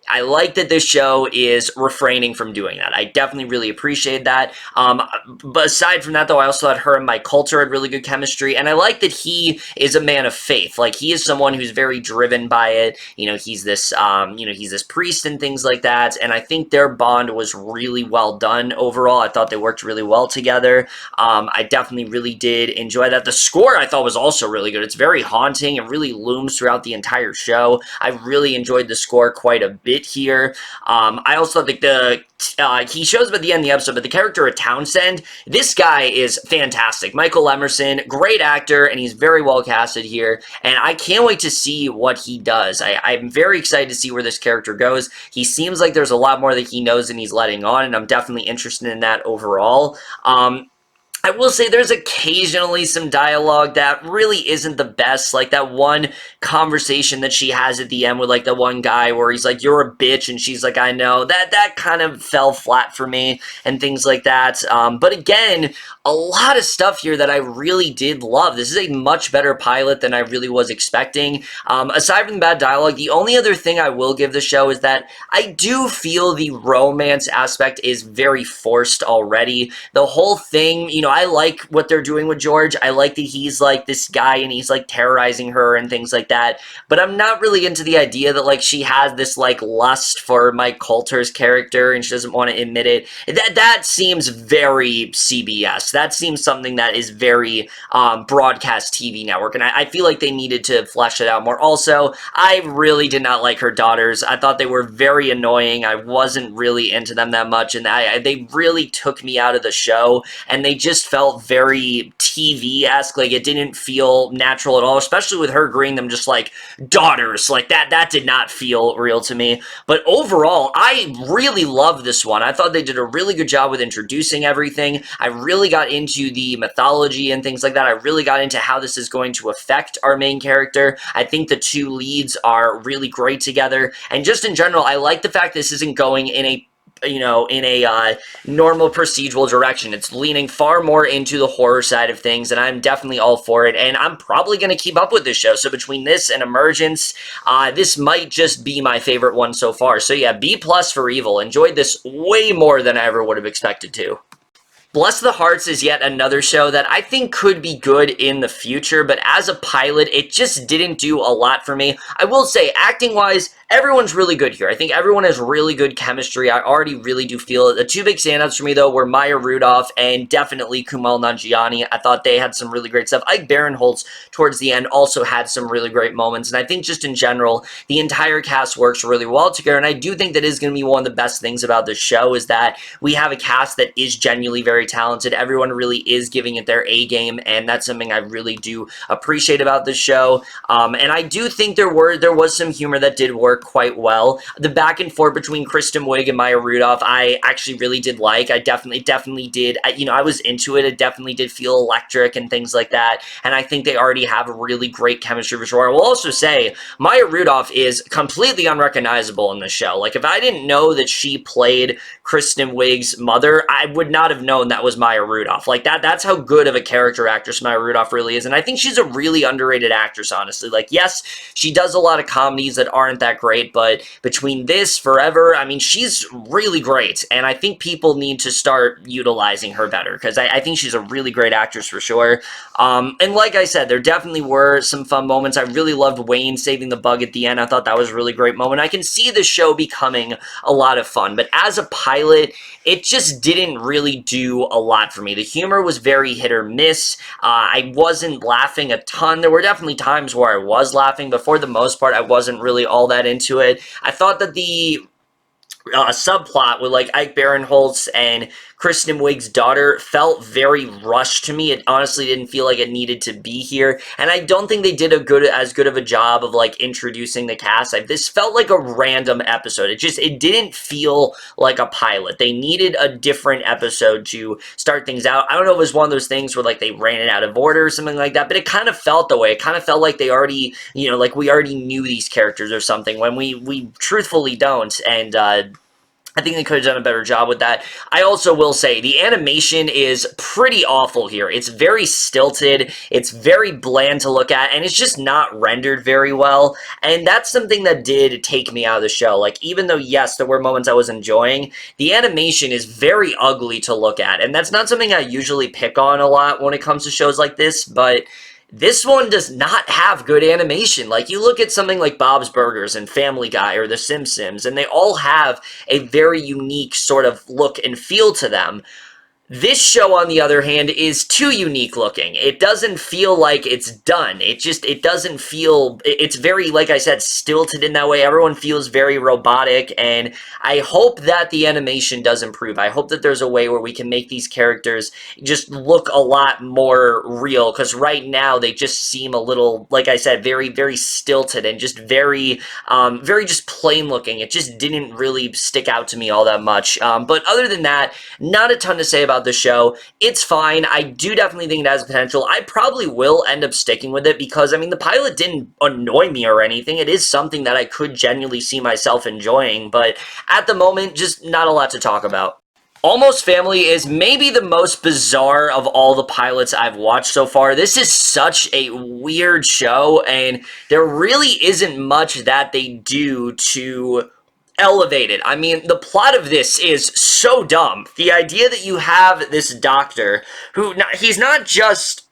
I like that this show is refraining from doing that. I definitely really appreciate that. But aside from that, though, I also thought her and Mike Coulter had really good chemistry, and I like that he is a man of faith. Like, he is someone who's very driven by it. You know, he's this, he's this priest and things like that, and I think their bond was really well done overall. I thought they worked really well together. I definitely really did enjoy that. The score, I thought, was also really good. It's very haunting. It really looms throughout the entire show. I really enjoyed the score quite a bit here. I also think he shows up at the end of the episode, but the character of Townsend, this guy is fantastic. Michael Emerson, great actor, and he's very well casted here, and I can't wait to see what he does. I'm very excited to see where this character goes. He seems like there's a lot more that he knows than he's letting on, and I'm definitely interested in that overall. I will say there's occasionally some dialogue that really isn't the best, like that one conversation that she has at the end with, like, the one guy where he's like, "You're a bitch," and she's like, "I know." That kind of fell flat for me and things like that. But again, a lot of stuff here that I really did love. This is a much better pilot than I really was expecting. Aside from the bad dialogue, the only other thing I will give the show is that I do feel the romance aspect is very forced already. The whole thing, you know, I like what they're doing with George. I like that he's like this guy and he's like terrorizing her and things like that. But I'm not really into the idea that like she has this like lust for Mike Coulter's character and she doesn't want to admit it. That seems very CBS. That seems something that is very broadcast TV network. And I feel like they needed to flesh it out more. Also, I really did not like her daughters. I thought they were very annoying. I wasn't really into them that much. And they really took me out of the show. And they just felt very TV-esque. Like it didn't feel natural at all, especially with her agreeing them just like daughters. Like that did not feel real to me. But overall, I really love this one. I thought they did a really good job with introducing everything. I really got into the mythology and things like that. I really got into how this is going to affect our main character. I think the two leads are really great together. And just in general, I like the fact this isn't going in a normal procedural direction. It's leaning far more into the horror side of things, and I'm definitely all for it, and I'm probably going to keep up with this show. So between this and Emergence, this might just be my favorite one so far. So yeah, B+ for Evil. Enjoyed this way more than I ever would have expected to. Bless the Harts is yet another show that I think could be good in the future, but as a pilot, it just didn't do a lot for me. I will say, acting-wise, everyone's really good here. I think everyone has really good chemistry. I already really do feel it. The two big standouts for me, though, were Maya Rudolph and definitely Kumail Nanjiani. I thought they had some really great stuff. Ike Barinholtz, towards the end, also had some really great moments, and I think just in general, the entire cast works really well together, and I do think that is going to be one of the best things about this show is that we have a cast that is genuinely very talented. Everyone really is giving it their A game, and that's something I really do appreciate about this show. And I do think there was some humor that did work quite well. The back and forth between Kristen Wiig and Maya Rudolph, I actually really did like. I definitely did. I was into it. It definitely did feel electric and things like that. And I think they already have a really great chemistry for sure. I will also say Maya Rudolph is completely unrecognizable in the show. Like if I didn't know that she played Kristen Wiig's mother, I would not have known that was Maya Rudolph. Like that's how good of a character actress Maya Rudolph really is. And I think she's a really underrated actress, honestly. Like, yes, she does a lot of comedies that aren't that great, but between this, Forever, I mean, she's really great. And I think people need to start utilizing her better because I think she's a really great actress for sure. And like I said, there definitely were some fun moments. I really loved Wayne saving the bug at the end. I thought that was a really great moment. I can see the show becoming a lot of fun, but as a pilot, it just didn't really do a lot for me. The humor was very hit or miss. I wasn't laughing a ton. There were definitely times where I was laughing, but for the most part, I wasn't really all that into it. I thought that the subplot with like Ike Barinholtz and Kristen Wiig's daughter felt very rushed to me. It honestly didn't feel like it needed to be here, and I don't think they did as good of a job of like introducing the cast. This felt like a random episode. It didn't feel like a pilot. They needed a different episode to start things out. I don't know if it was one of those things where like they ran it out of order or something like that, but it kind of felt the way. It kind of felt like they already, like we already knew these characters or something when we truthfully don't, and I think they could have done a better job with that. I also will say the animation is pretty awful here. It's very stilted, it's very bland to look at, and it's just not rendered very well. And that's something that did take me out of the show. Like, even though, yes, there were moments I was enjoying, the animation is very ugly to look at. And that's not something I usually pick on a lot when it comes to shows like this, but this one does not have good animation. Like, you look at something like Bob's Burgers and Family Guy or The Simpsons, and they all have a very unique sort of look and feel to them. This show, on the other hand, is too unique looking. It doesn't feel like it's done. It doesn't feel, it's very, like I said, stilted in that way. Everyone feels very robotic, and I hope that the animation does improve. I hope that there's a way where we can make these characters just look a lot more real, because right now they just seem a little, like I said, very, very stilted and just very just plain looking. It just didn't really stick out to me all that much. But other than that, not a ton to say about the show. It's fine. I do definitely think it has potential. I probably will end up sticking with it because, I mean, the pilot didn't annoy me or anything. It is something that I could genuinely see myself enjoying, but at the moment, just not a lot to talk about. Almost Family is maybe the most bizarre of all the pilots I've watched so far. This is such a weird show, and there really isn't much that they do to elevated. I mean, the plot of this is so dumb. The idea that you have this doctor who, he's not just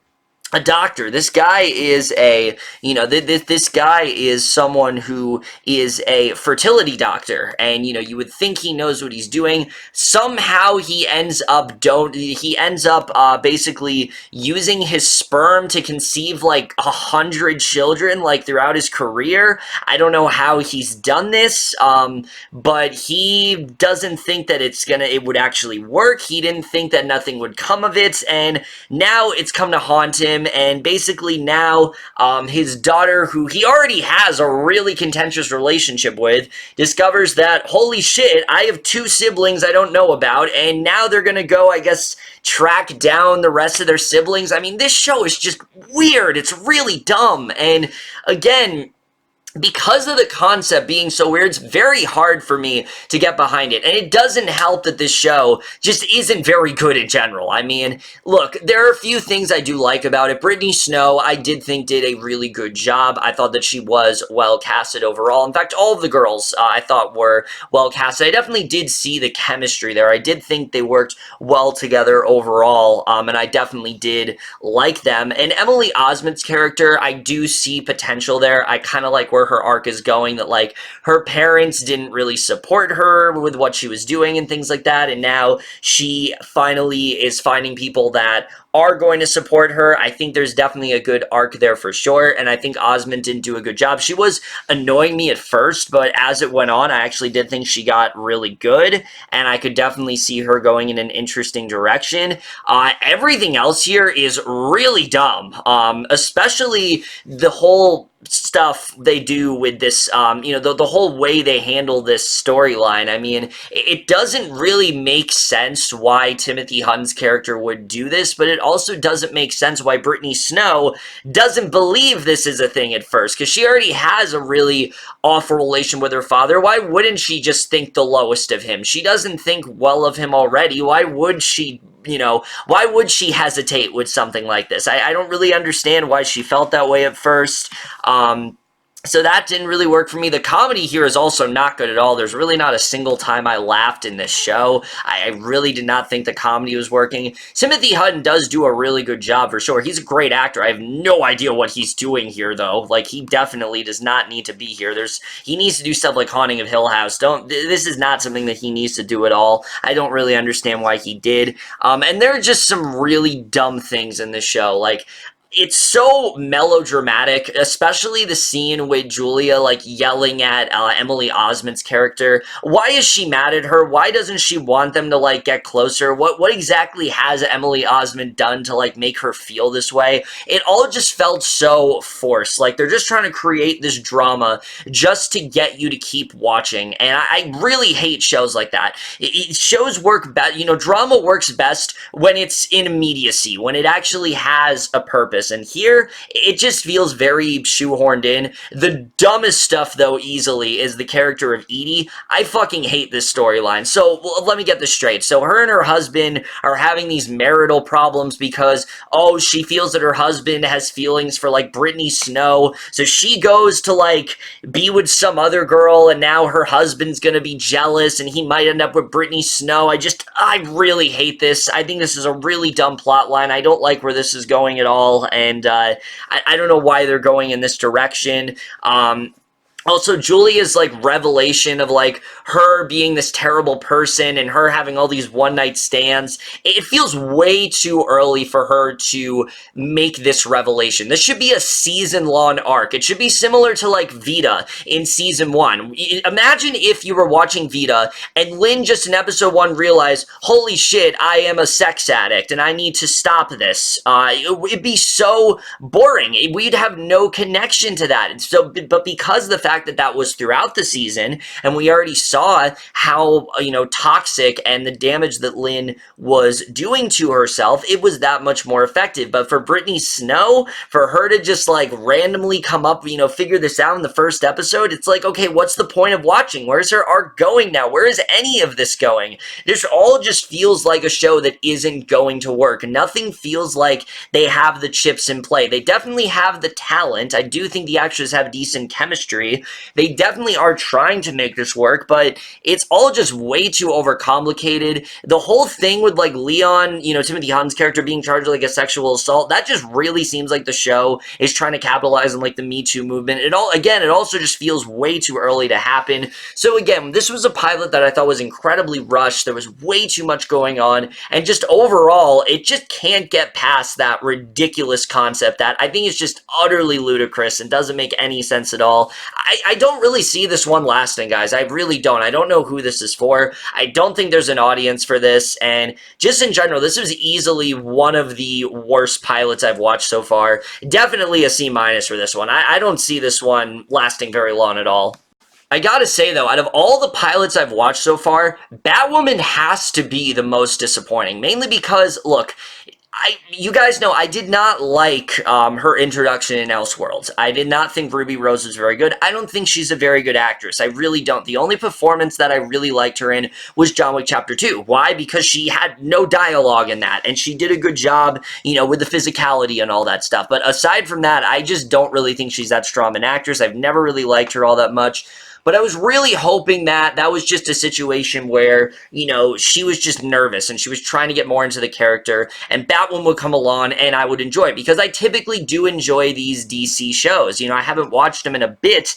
a doctor. This guy is a, this guy is someone who is a fertility doctor, and, you would think he knows what he's doing. Somehow he ends up basically using his sperm to conceive like 100 children, like, throughout his career. I don't know how he's done this, but he doesn't think that it would actually work. He didn't think that nothing would come of it, and now it's come to haunt him. And basically now his daughter, who he already has a really contentious relationship with, discovers that, holy shit, I have 2 siblings I don't know about, and now they're gonna go, I guess, track down the rest of their siblings. I mean, this show is just weird. It's really dumb. And again, because of the concept being so weird, it's very hard for me to get behind it. And it doesn't help that this show just isn't very good in general. I mean, look, there are a few things I do like about it. Brittany Snow, I did think did a really good job. I thought that she was well casted overall. In fact, all of the girls I thought were well casted. I definitely did see the chemistry there. I did think they worked well together overall, and I definitely did like them. And Emily Osment's character, I do see potential there. I kind of like where her arc is going, that like her parents didn't really support her with what she was doing and things like that, and now she finally is finding people that are going to support her. I think there's definitely a good arc there for sure, and I think Osment didn't do a good job. She was annoying me at first, but as it went on, I actually did think she got really good, and I could definitely see her going in an interesting direction. Everything else here is really dumb, especially the whole stuff they do with this, the whole way they handle this storyline. I mean, it doesn't really make sense why Timothy Hunt's character would do this, but it also doesn't make sense why Brittany Snow doesn't believe this is a thing at first, because she already has a really awful relation with her father. Why wouldn't she just think the lowest of him? She doesn't think well of him already. Why would she why would she hesitate with something like this? I don't really understand why she felt that way at first. So that didn't really work for me. The comedy here is also not good at all. There's really not a single time I laughed in this show. I really did not think the comedy was working. Timothy Hutton does do a really good job for sure. He's a great actor. I have no idea what he's doing here, though. Like, he definitely does not need to be here. He needs to do stuff like Haunting of Hill House. This is not something that he needs to do at all. I don't really understand why he did. And there are just some really dumb things in this show. Like, it's so melodramatic, especially the scene with Julia, like, yelling at Emily Osment's character. Why is she mad at her? Why doesn't she want them to, like, get closer? What exactly has Emily Osment done to, like, make her feel this way? It all just felt so forced. Like, they're just trying to create this drama just to get you to keep watching, and I really hate shows like that. Shows work best, drama works best when it's in immediacy, when it actually has a purpose. And here, it just feels very shoehorned in. The dumbest stuff, though, easily, is the character of Edie. I fucking hate this storyline. So, let me get this straight. So, her and her husband are having these marital problems because, she feels that her husband has feelings for, like, Brittany Snow. So, she goes to, like, be with some other girl, and now her husband's gonna be jealous, and he might end up with Brittany Snow. I really hate this. I think this is a really dumb plot line. I don't like where this is going at all. And I don't know why they're going in this direction. Also, Julia's, like, revelation of, like, her being this terrible person and her having all these one-night stands, it feels way too early for her to make this revelation. This should be a season-long arc. It should be similar to, like, Vita in Season 1. Imagine if you were watching Vita and Lynne just in Episode 1 realized, holy shit, I am a sex addict and I need to stop this. It'd be so boring. We'd have no connection to that. But because of the fact that was throughout the season, and we already saw how, toxic and the damage that Lynne was doing to herself, it was that much more effective. But for Brittany Snow, for her to just, like, randomly come up, figure this out in the first episode, it's like, okay, what's the point of watching? Where's her arc going now? Where is any of this going? This all just feels like a show that isn't going to work. Nothing feels like they have the chips in play. They definitely have the talent. I do think the actors have decent chemistry, They definitely are trying to make this work, but it's all just way too overcomplicated. The whole thing with like Leon, Timothy Hunt's character being charged with like a sexual assault, that just really seems like the show is trying to capitalize on like the Me Too movement. It also just feels way too early to happen. So again, this was a pilot that I thought was incredibly rushed. There was way too much going on, and just overall, it just can't get past that ridiculous concept that I think is just utterly ludicrous and doesn't make any sense at all. I don't really see this one lasting, guys. I really don't. I don't know who this is for. I don't think there's an audience for this, and just in general, this was easily one of the worst pilots I've watched so far. Definitely a C- for this one. I don't see this one lasting very long at all. I gotta say, though, out of all the pilots I've watched so far, Batwoman has to be the most disappointing. Mainly because, look, you guys know I did not like her introduction in Elseworlds. I did not think Ruby Rose was very good. I don't think she's a very good actress. I really don't. The only performance that I really liked her in was John Wick Chapter 2. Why? Because she had no dialogue in that, and she did a good job, with the physicality and all that stuff. But aside from that, I just don't really think she's that strong an actress. I've never really liked her all that much. But I was really hoping that that was just a situation where, she was just nervous and she was trying to get more into the character, and Batwoman would come along and I would enjoy it, because I typically do enjoy these DC shows. I haven't watched them in a bit,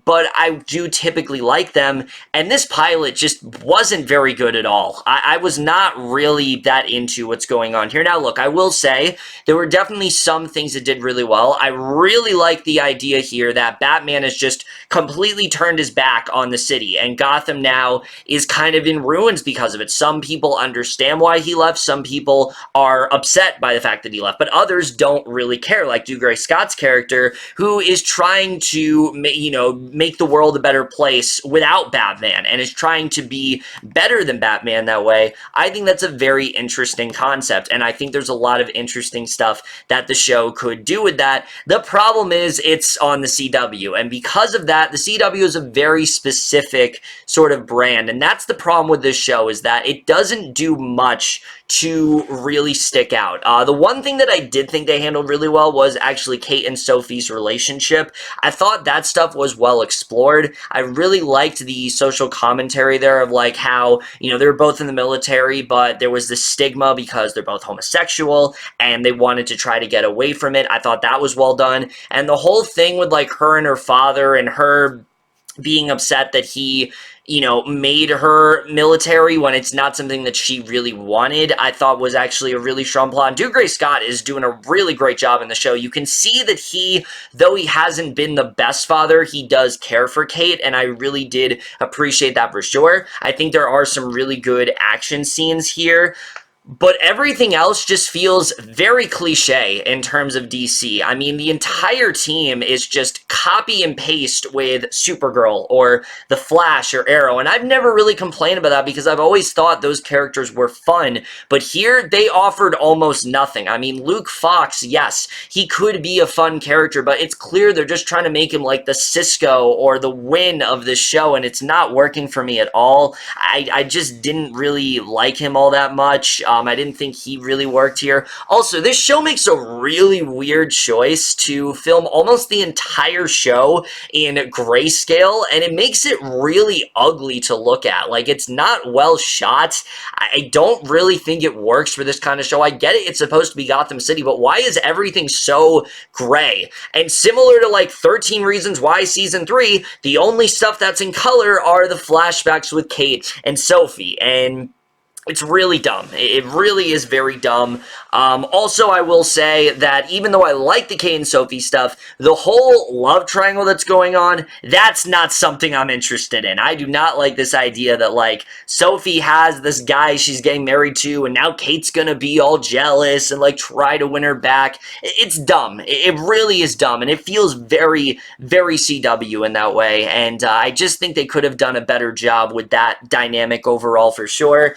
but I do typically like them, and this pilot just wasn't very good at all. I was not really that into what's going on here. Now, look, I will say there were definitely some things that did really well. I really like the idea here that Batman has just completely turned his back on the city, and Gotham now is kind of in ruins because of it. Some people understand why he left. Some people are upset by the fact that he left, but others don't really care, like Dougray Scott's character, who is trying to, make the world a better place without Batman and is trying to be better than Batman that way. I think that's a very interesting concept, and I think there's a lot of interesting stuff that the show could do with that. The problem is it's on the CW, and because of that, the CW is a very specific sort of brand, and that's the problem with this show, is that it doesn't do much to really stick out. The one thing that I did think they handled really well was actually Kate and Sophie's relationship. I thought that stuff was well explored. I really liked the social commentary there of like how, they're both in the military, but there was this stigma because they're both homosexual and they wanted to try to get away from it. I thought that was well done. And the whole thing with like her and her father and her being upset that he, made her military when it's not something that she really wanted, I thought was actually a really strong plot. And Dougray Scott is doing a really great job in the show. You can see that he, though he hasn't been the best father, he does care for Kate, and I really did appreciate that for sure. I think there are some really good action scenes here. But everything else just feels very cliche in terms of DC. I mean, the entire team is just copy and paste with Supergirl or The Flash or Arrow, and I've never really complained about that because I've always thought those characters were fun, but here they offered almost nothing. I mean, Luke Fox, yes, he could be a fun character, but it's clear they're just trying to make him like the Cisco or the Win of this show, and it's not working for me at all. I just didn't really like him all that much. I didn't think he really worked here. Also, this show makes a really weird choice to film almost the entire show in grayscale, and it makes it really ugly to look at. Like, it's not well shot. I don't really think it works for this kind of show. I get it, it's supposed to be Gotham City, but why is everything so gray? And similar to, like, 13 Reasons Why Season 3, the only stuff that's in color are the flashbacks with Kate and Sophie, and it's really dumb. It really is very dumb. Also, I will say that even though I like the Kate and Sophie stuff, the whole love triangle that's going on, that's not something I'm interested in. I do not like this idea that, like, Sophie has this guy she's getting married to, and now Kate's gonna be all jealous and, like, try to win her back. It's dumb. It really is dumb, and it feels very, very CW in that way, and I just think they could have done a better job with that dynamic overall for sure.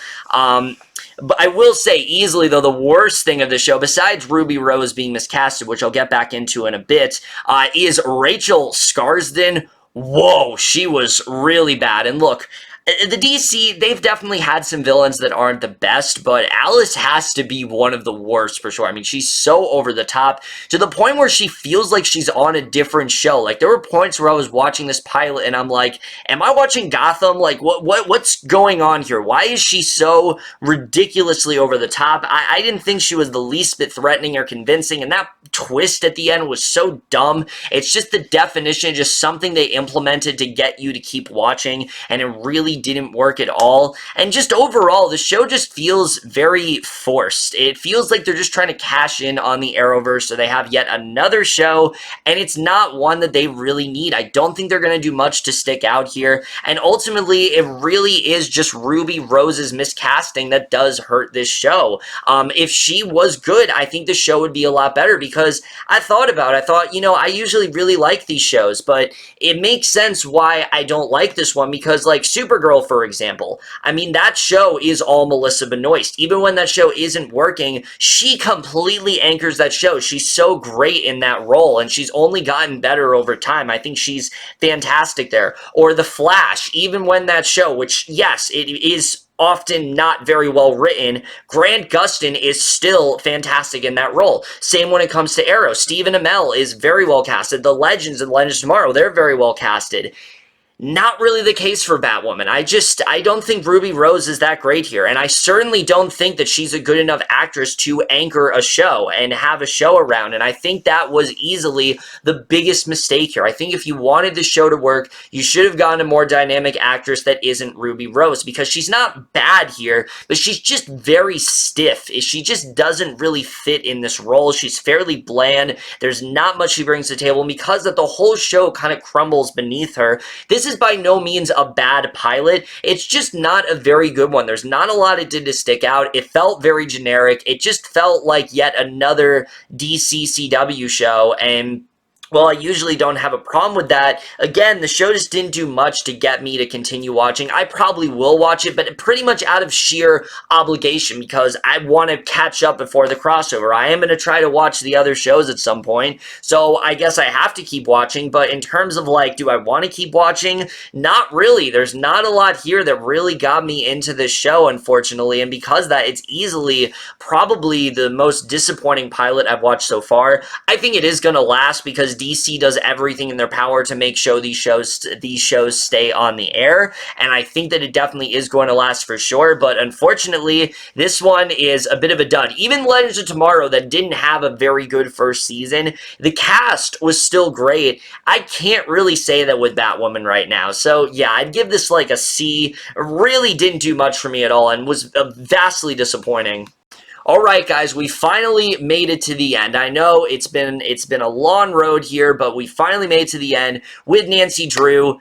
But I will say easily, though, the worst thing of the show, besides Ruby Rose being miscasted, which I'll get back into in a bit, is Rachel Scarsden. Whoa, she was really bad. And look, The DC, they've definitely had some villains that aren't the best, but Alice has to be one of the worst for sure. I mean, she's so over the top to the point where she feels like she's on a different show. Like, there were points where I was watching this pilot and I'm like, am I watching Gotham? Like, what's going on here? Why is she so ridiculously over the top? I didn't think she was the least bit threatening or convincing, and that twist at the end was so dumb. It's just the definition, just something they implemented to get you to keep watching, and it really didn't work at all. And just overall, the show just feels very forced. It feels like they're just trying to cash in on the Arrowverse, so they have yet another show, and it's not one that they really need. I don't think they're going to do much to stick out here, and ultimately, it really is just Ruby Rose's miscasting that does hurt this show. If she was good, I think the show would be a lot better, because I thought, you know, I usually really like these shows, but it makes sense why I don't like this one, because like Supergirl, for example, I mean, that show is all Melissa Benoist. Even when that show isn't working, she completely anchors that show. She's so great in that role, and she's only gotten better over time. I think she's fantastic there. Or The Flash, even when that show, which, yes, it is often not very well written, Grant Gustin is still fantastic in that role. Same when it comes to Arrow. Stephen Amell is very well casted. The Legends and Legends Tomorrow, they're very well casted. Not really the case for Batwoman. I don't think Ruby Rose is that great here, and I certainly don't think that she's a good enough actress to anchor a show and have a show around, and I think that was easily the biggest mistake here. I think if you wanted the show to work, you should have gotten a more dynamic actress that isn't Ruby Rose, because she's not bad here, but she's just very stiff. She just doesn't really fit in this role. She's fairly bland. There's not much she brings to the table, and because that the whole show kind of crumbles beneath her, this is by no means a bad pilot. It's just not a very good one. There's not a lot it did to stick out. It felt very generic. It just felt like yet another DC CW show, and well, I usually don't have a problem with that. Again, the show just didn't do much to get me to continue watching. I probably will watch it, but pretty much out of sheer obligation, because I want to catch up before the crossover. I am going to try to watch the other shows at some point, so I guess I have to keep watching, but in terms of, like, do I want to keep watching? Not really. There's not a lot here that really got me into this show, unfortunately, and because of that, it's easily probably the most disappointing pilot I've watched so far. I think it is going to last, because DC does everything in their power to make sure these shows stay on the air, and I think that it definitely is going to last for sure, but unfortunately, this one is a bit of a dud. Even Legends of Tomorrow, that didn't have a very good first season, the cast was still great. I can't really say that with Batwoman right now, so yeah, I'd give this like a C. It really didn't do much for me at all, and was vastly disappointing. Alright guys, we finally made it to the end. I know it's been a long road here, but we finally made it to the end with Nancy Drew.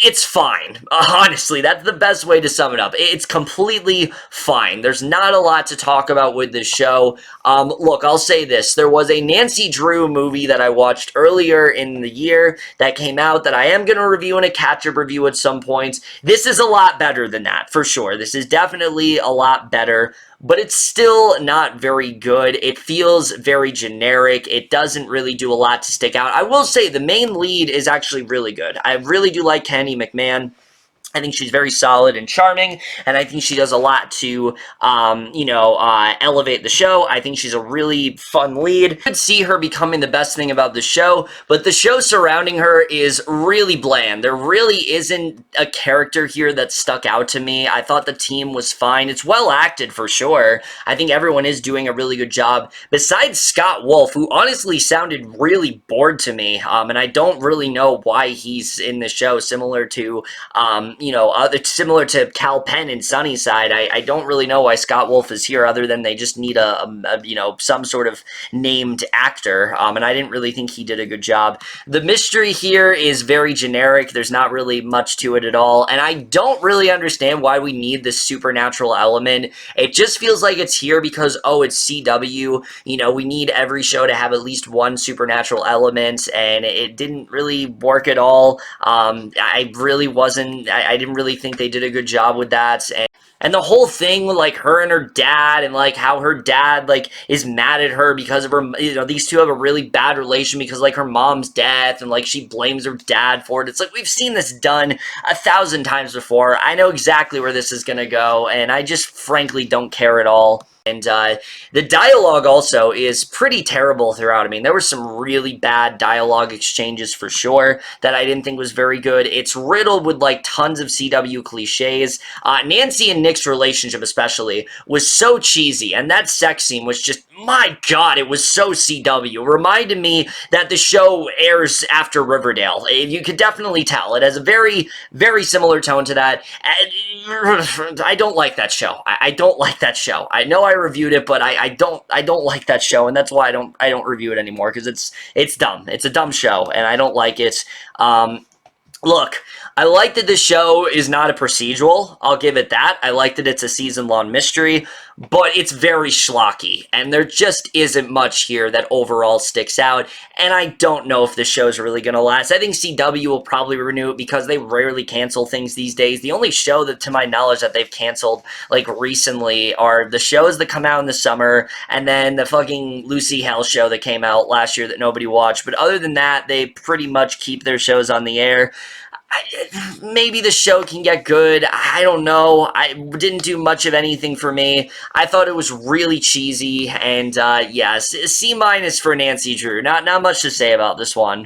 It's fine. Honestly, that's the best way to sum it up. It's completely fine. There's not a lot to talk about with this show. Look, I'll say this. There was a Nancy Drew movie that I watched earlier in the year that came out that I am going to review in a catch-up review at some point. This is a lot better than that, for sure. This is definitely a lot better, but it's still not very good. It feels very generic. It doesn't really do a lot to stick out. I will say the main lead is actually really good. I really do like Kenny McMahon. I think she's very solid and charming, and I think she does a lot to, elevate the show. I think she's a really fun lead. I could see her becoming the best thing about the show, but the show surrounding her is really bland. There really isn't a character here that stuck out to me. I thought the team was fine. It's well acted for sure. I think everyone is doing a really good job. Besides Scott Wolf, who honestly sounded really bored to me, and I don't really know why he's in the show, similar to, similar to Cal Penn in Sunnyside. I don't really know why Scott Wolf is here, other than they just need some sort of named actor, and I didn't really think he did a good job. The mystery here is very generic. There's not really much to it at all, and I don't really understand why we need this supernatural element. It just feels like it's here because, oh, it's CW. We need every show to have at least one supernatural element, and it didn't really work at all. I didn't really think they did a good job with that. And And the whole thing with, like, her and her dad and, like, how her dad, like, is mad at her because of her, you know, these two have a really bad relation because, like, her mom's death and, like, she blames her dad for it. It's like, we've seen this done 1,000 times before. I know exactly where this is going to go, and I just frankly don't care at all. And the dialogue also is pretty terrible throughout. I mean, there were some really bad dialogue exchanges for sure that I didn't think was very good. It's riddled with, like, tons of CW cliches. Nancy and Nick's relationship especially was so cheesy, and that sex scene was just, my god, it was so CW. It reminded me that the show airs after Riverdale. You could definitely tell. It has a very, very similar tone to that. And I don't like that show. I don't like that show. I know I reviewed it, but I don't like that show, and that's why I don't review it anymore, because it's dumb. It's a dumb show, and I don't like it. Look, I like that this show is not a procedural. I'll give it that. I like that it's a season-long mystery, but it's very schlocky, and there just isn't much here that overall sticks out, and I don't know if this show is really going to last. I think CW will probably renew it because they rarely cancel things these days. The only show that, to my knowledge, that they've canceled, like, recently are the shows that come out in the summer, and then the fucking Lucy Hale show that came out last year that nobody watched, but other than that, they pretty much keep their shows on the air. Maybe the show can get good. I don't know. I didn't do much of anything for me. I thought it was really cheesy, and yes, C- for Nancy Drew. Not much to say about this one.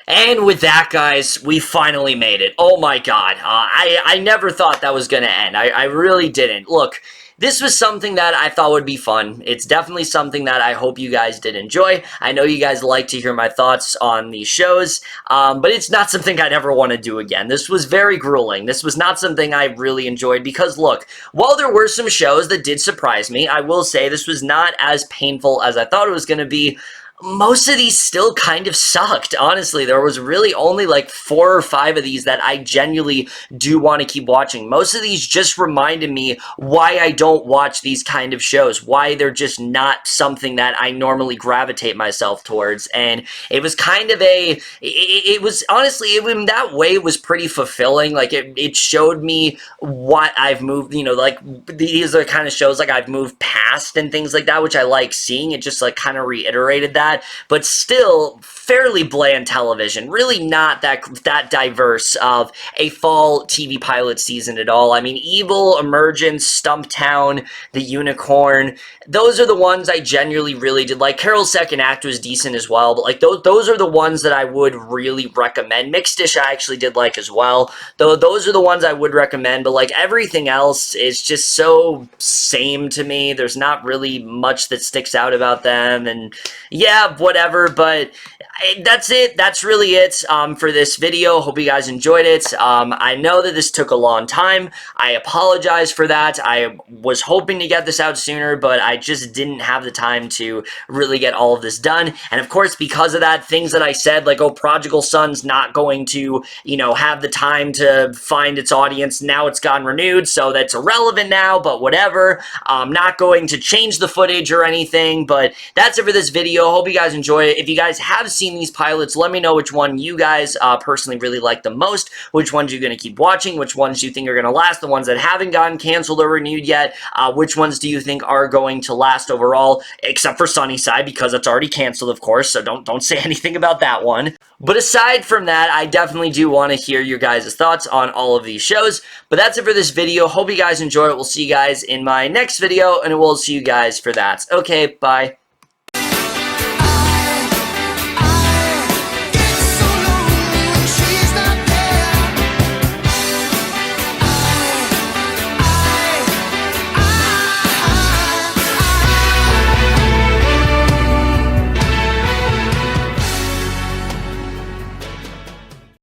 And with that, guys, we finally made it. Oh my god. I never thought that was going to end. I really didn't. Look, this was something that I thought would be fun. It's definitely something that I hope you guys did enjoy. I know you guys like to hear my thoughts on these shows, but it's not something I'd ever want to do again. This was very grueling. This was not something I really enjoyed because, look, while there were some shows that did surprise me, I will say this was not as painful as I thought it was going to be. Most of these still kind of sucked, honestly. There was really only like 4 or 5 of these that I genuinely do want to keep watching. Most of these just reminded me why I don't watch these kind of shows, why they're just not something that I normally gravitate myself towards. And it was kind of it was honestly, in that way, it was pretty fulfilling. Like, it showed me what I've moved, you know, like, these are the kind of shows like I've moved past and things like that, which I like seeing. It just like kind of reiterated that. But still fairly bland television, really not that diverse of a fall TV pilot season at all. I mean, Evil, Emergence, Stumptown, The Unicorn, those are the ones I genuinely really did like. Carol's second act was decent as well, but like those are the ones that I would really recommend. Mixed Dish I actually did like as well, though those are the ones I would recommend, but like everything else is just so same to me. There's not really much that sticks out about them, and yeah, whatever, but that's it. That's really it for this video. Hope you guys enjoyed it. I know that this took a long time. I apologize for that. I was hoping to get this out sooner, but I just didn't have the time to really get all of this done. And of course, because of that, things that I said, like, oh, Prodigal Son's not going to, you know, have the time to find its audience. Now it's gotten renewed, so that's irrelevant now, but whatever. I'm not going to change the footage or anything, but that's it for this video. Hope you guys enjoy it. If you guys have seen these pilots, let me know which one you guys personally really like the most, which ones you're going to keep watching, which ones you think are going to last, the ones that haven't gotten canceled or renewed yet, which ones do you think are going to last overall, except for Sunnyside, because it's already canceled, of course, so don't say anything about that one. But aside from that, I definitely do want to hear your guys' thoughts on all of these shows. But that's it for this video. Hope you guys enjoy it. We'll see you guys in my next video, and we'll see you guys for that. Okay, bye.